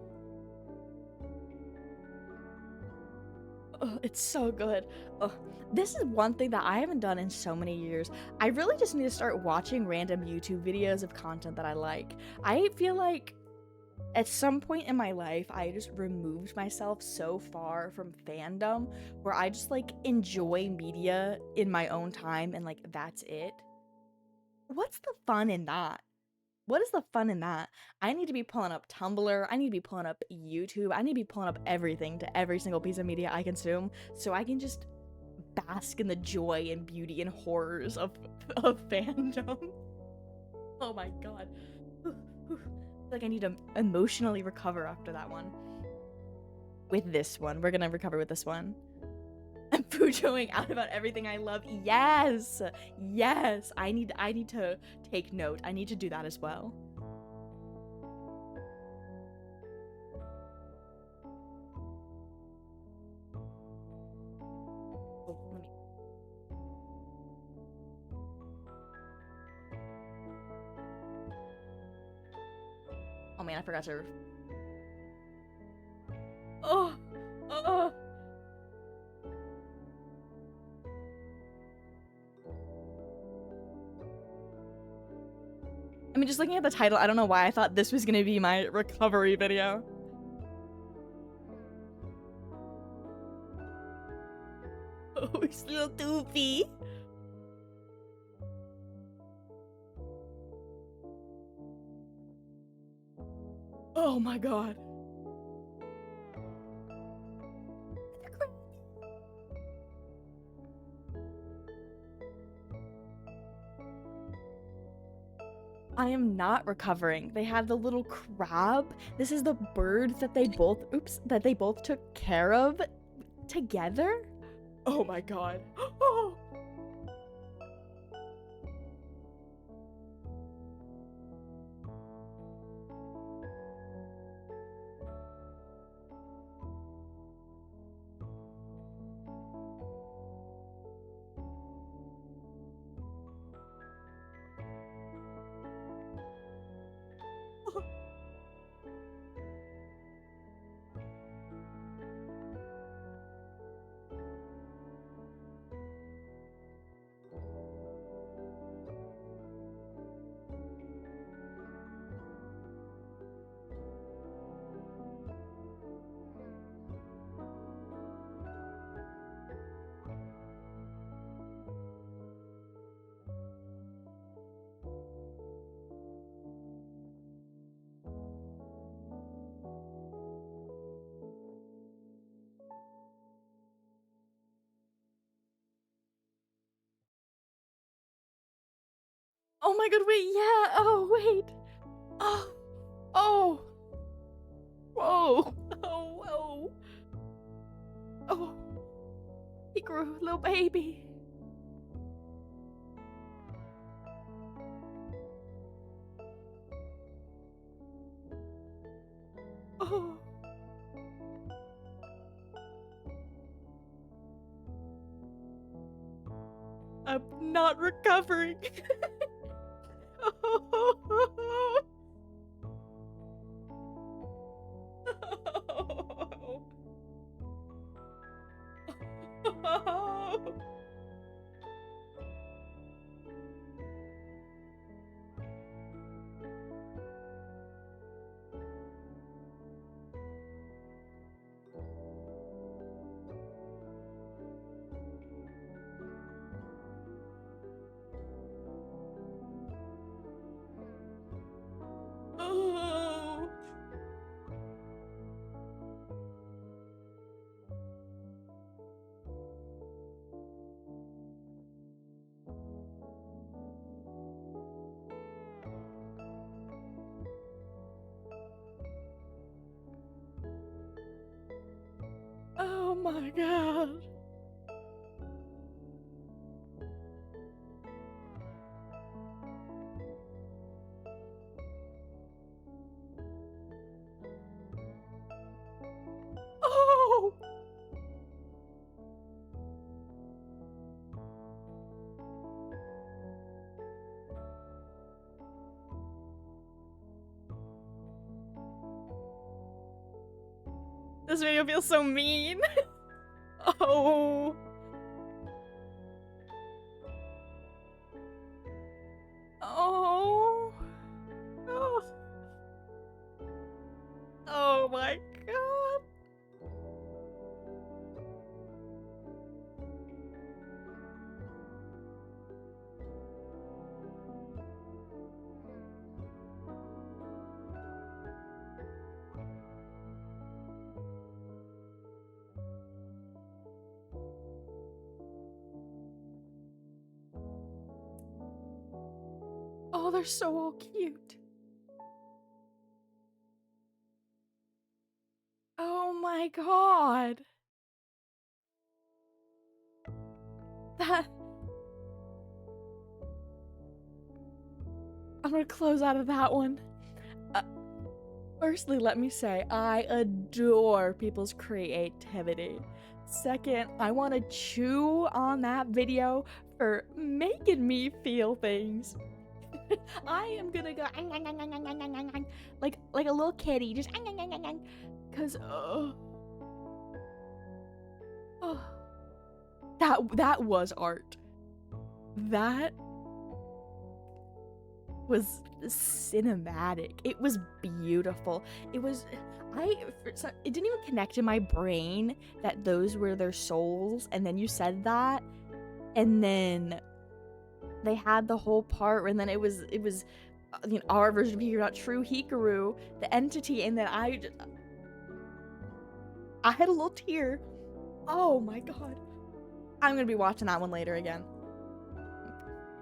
Oh, it's so good. Oh, this is one thing that I haven't done in so many years. I really just need to start watching random YouTube videos of content that I like. I feel like at some point in my life, I just removed myself so far from fandom where I just like enjoy media in my own time and like that's it. What's the fun in that? What is the fun in that? I need to be pulling up Tumblr. I need to be pulling up YouTube. I need to be pulling up everything to every single piece of media I consume so I can just bask in the joy and beauty and horrors of fandom. Oh my god. Like I need to emotionally recover after that one. With this one. We're gonna recover with this one. I'm Fujoing out about everything I love. Yes! Yes! I need to take note. I need to do that as well. Oh, let me... Oh man, I forgot to... Oh! Oh! I mean, just looking at the title, I don't know why I thought this was gonna be my recovery video. Oh, he's a little doofy. Oh my god. I am not recovering. They have the little crab. This is the bird that they both took care of together. Oh my god. Oh. Oh my god, wait, yeah. Oh, wait. Oh. Oh. Whoa. Oh, whoa. Oh. Hikaru, little baby. Oh. I'm not recovering. Oh. Oh. my god. Oh! This video feels so mean. Oh. Oh. Oh. Oh my god. Oh, they're so all cute. Oh my god. That... I'm gonna close out of that one. Firstly, let me say, I adore people's creativity. Second, I want to chew on that video for making me feel things. I am gonna go like a little kitty, just cause that was art. That was cinematic. It was beautiful. It was it didn't even connect in my brain that those were their souls, and then you said that, and then they had the whole part, and then it was you know, our version of Hikaru, not true Hikaru, the entity, and then I had a little tear. Oh my god. I'm gonna be watching that one later again.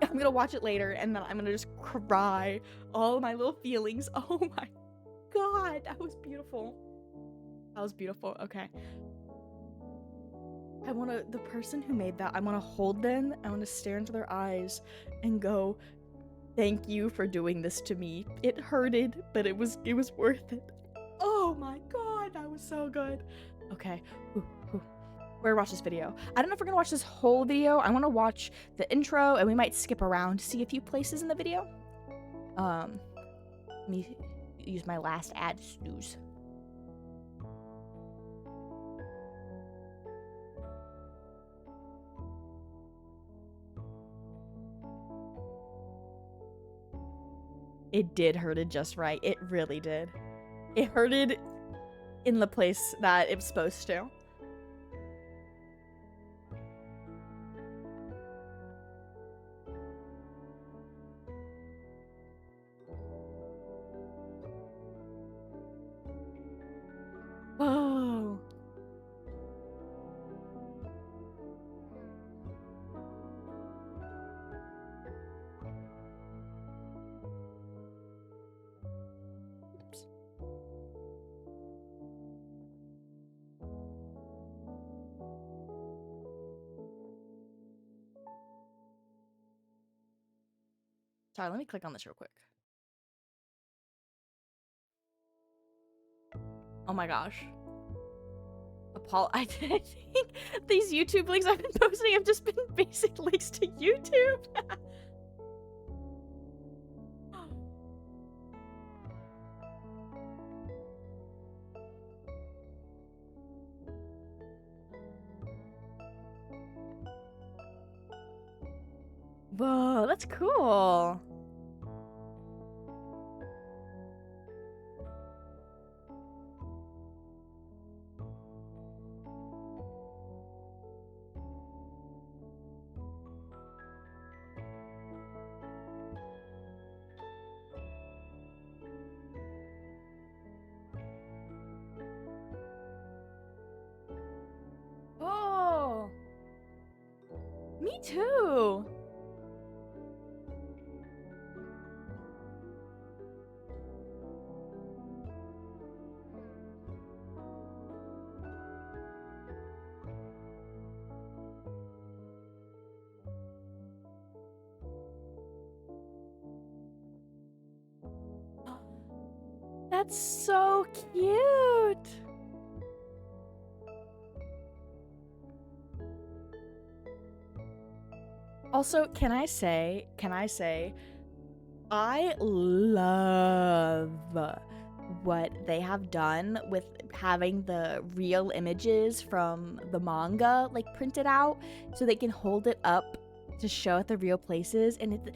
I'm gonna watch it later, and then I'm gonna just cry all of my little feelings. Oh my god, that was beautiful. That was beautiful. Okay. I wanna, the person who made that, I wanna hold them, I wanna stare into their eyes and go, thank you for doing this to me. It hurted, but it was worth it. Oh my god, that was so good. Okay. We're gonna watch this video. I don't know if we're gonna watch this whole video. I want to watch the intro, and we might skip around to see a few places in the video. Let me use my last ad to snooze. It did hurted just right. It really did. It hurted in the place that it was supposed to. Whoa. Oops. Sorry, let me click on this real quick. Oh my gosh. I think these YouTube links I've been posting have just been basic links to YouTube. Whoa, that's cool. Oh, me too. That's so cute. Also, can I say, I love what they have done with having the real images from the manga like printed out so they can hold it up to show at the real places, and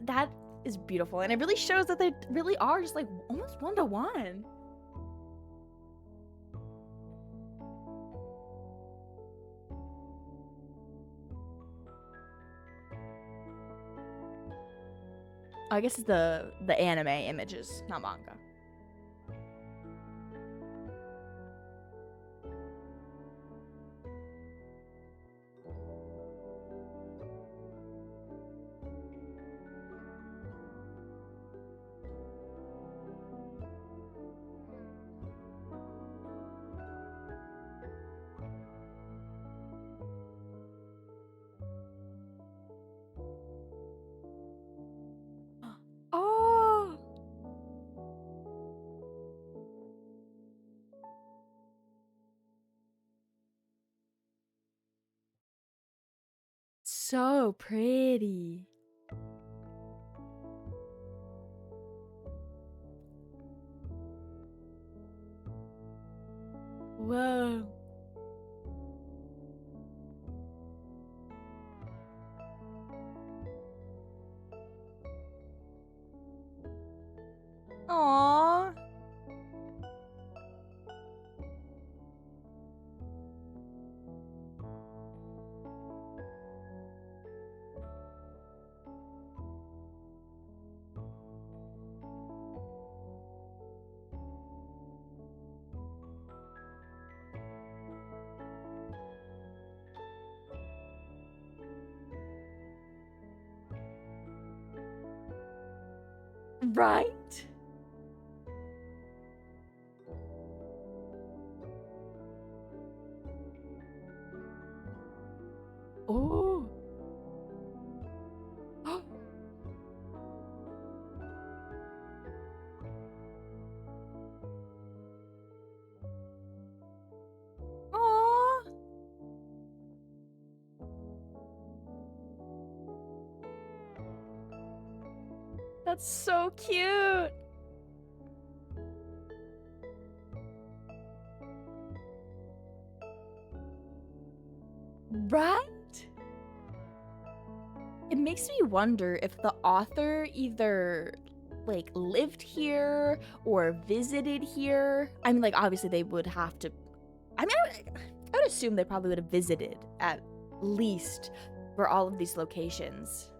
that is beautiful, and it really shows that they really are just like almost one-to-one. I guess it's the anime images, not manga. Oh, so pretty. Whoa. Aww. Right? Oh. Aww. That's so cute. Right? It makes me wonder if the author either like lived here or visited here. I mean, like obviously they would have to. I mean, I would assume they probably would have visited at least for all of these locations.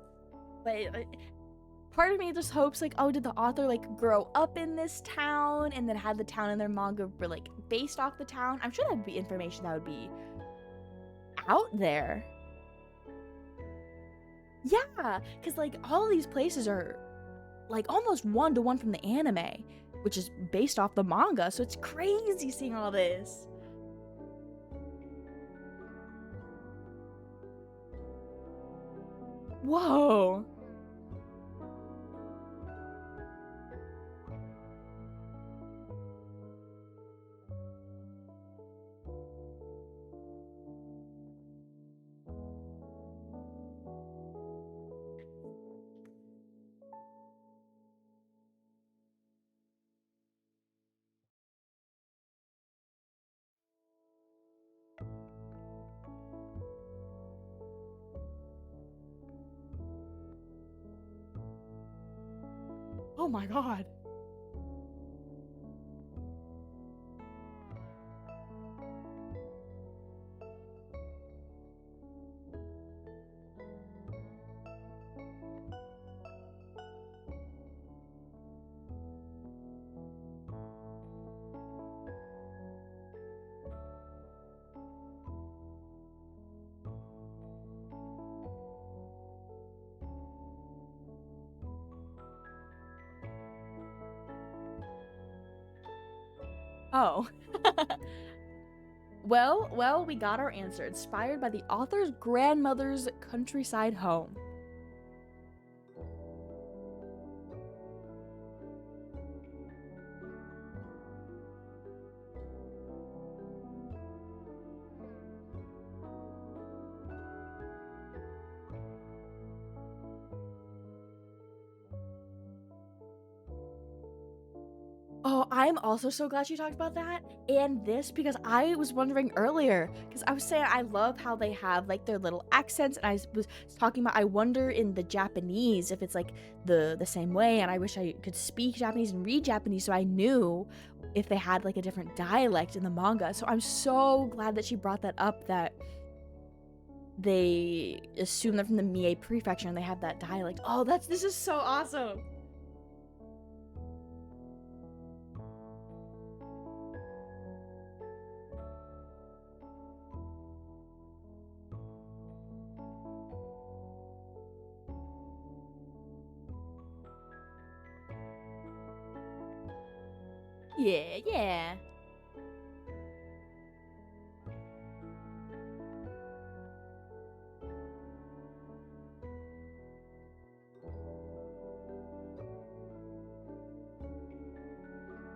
But part of me just hopes like, oh, did the author like grow up in this town and then had the town in their manga were like based off the town? I'm sure that would be information that would be out there. Yeah, because like all these places are like almost one-to-one from the anime, which is based off the manga, so it's crazy seeing all this. Whoa. Oh my god. Oh. Well, we got our answer. Inspired by the author's grandmother's countryside home. I'm also so glad you talked about that and this, because I was wondering earlier, because I was saying I love how they have like their little accents, and I was talking about I wonder in the Japanese if it's like the same way, and I wish I could speak Japanese and read Japanese so I knew if they had like a different dialect in the manga. So I'm so glad that she brought that up, that they assume they're from the Mie prefecture and they have that dialect. Oh, this is so awesome. Yeah, yeah.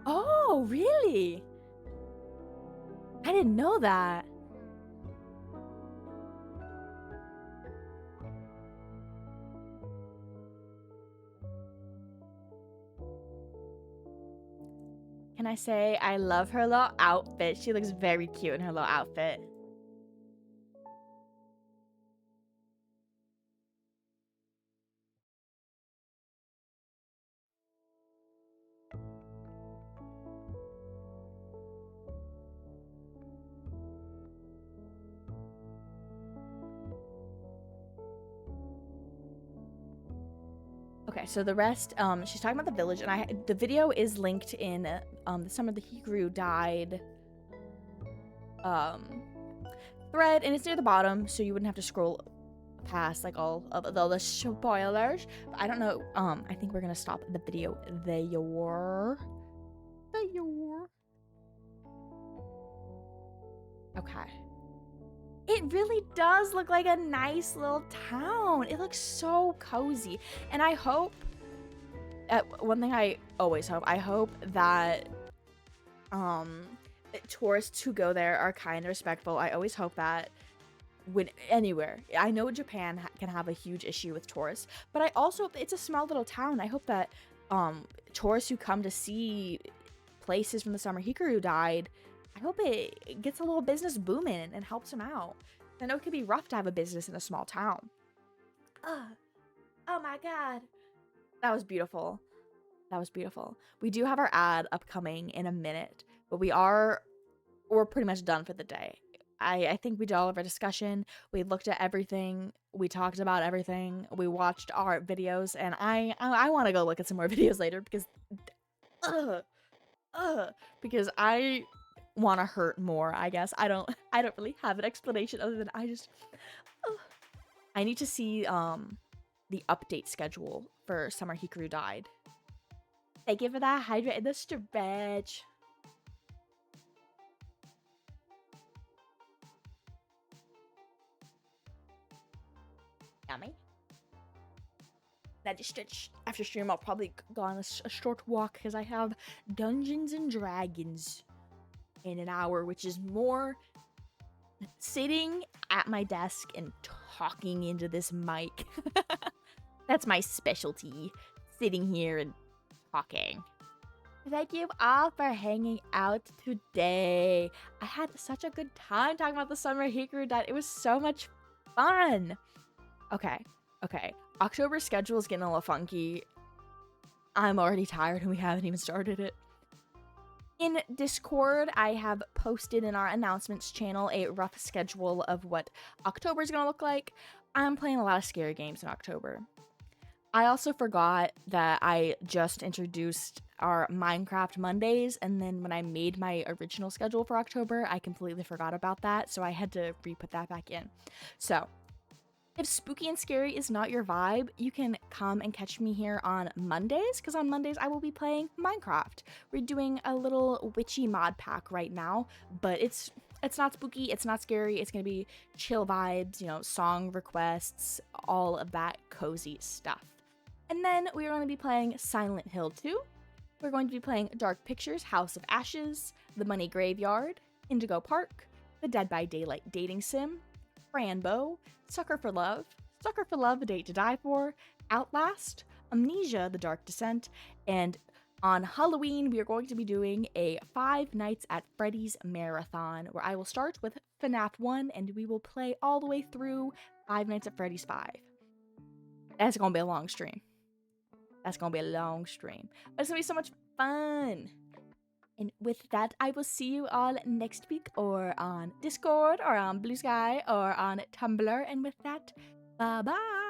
Oh, really? I didn't know that. Can I say I love her little outfit? She looks very cute in her little outfit. Okay, so the rest, she's talking about the village, and the video is linked in the summer the Hikaru died thread, and it's near the bottom, so you wouldn't have to scroll past like all of the spoilers. But I don't know. I think we're gonna stop the video there. Okay. It really does look like a nice little town. It looks so cozy, and I hope. One thing I always hope. I hope that tourists who go there are kind and respectful. I always hope that when anywhere. I know Japan can have a huge issue with tourists, but I also, it's a small little town. I hope that tourists who come to see places from the summer Hikaru died, I hope it gets a little business booming and helps them out. I know it could be rough to have a business in a small town. Oh my god. That was beautiful. That was beautiful. We do have our ad upcoming in a minute, but we're pretty much done for the day. I think we did all of our discussion. We looked at everything. We talked about everything. We watched our videos, and I want to go look at some more videos later because, because I want to hurt more. I guess I don't really have an explanation other than I need to see the update schedule for Summer Hikaru Died. Thank you for that hydrate and the stretch. Yummy. That just stretch after stream. I'll probably go on a short walk because I have Dungeons and Dragons in an hour, which is more sitting at my desk and talking into this mic. That's my specialty, sitting here and talking. Thank you all for hanging out today. I had such a good time talking about the summer Hikaru Died. It was so much fun. Okay. October's schedule is getting a little funky. I'm already tired and we haven't even started it. In Discord, I have posted in our announcements channel a rough schedule of what October is going to look like. I'm playing a lot of scary games in October. I also forgot that I just introduced our Minecraft Mondays, and then when I made my original schedule for October, I completely forgot about that, so I had to re-put that back in. So, if spooky and scary is not your vibe, you can come and catch me here on Mondays, because on Mondays I will be playing Minecraft. We're doing a little witchy mod pack right now, but it's not spooky, it's not scary, it's gonna be chill vibes, you know, song requests, all of that cozy stuff. And then we are going to be playing Silent Hill 2. We're going to be playing Dark Pictures, House of Ashes, The Money Graveyard, Indigo Park, The Dead by Daylight Dating Sim, Rambo, Sucker for Love, A Date to Die For, Outlast, Amnesia, The Dark Descent, and On Halloween, we are going to be doing a 5 Nights at Freddy's marathon, where I will start with FNAF 1 and we will play all the way through 5 Nights at Freddy's 5. That's gonna be a long stream. That's gonna be a long stream. But it's gonna be so much fun. And with that, I will see you all next week, or on Discord, or on Blue Sky, or on Tumblr. And with that, bye-bye.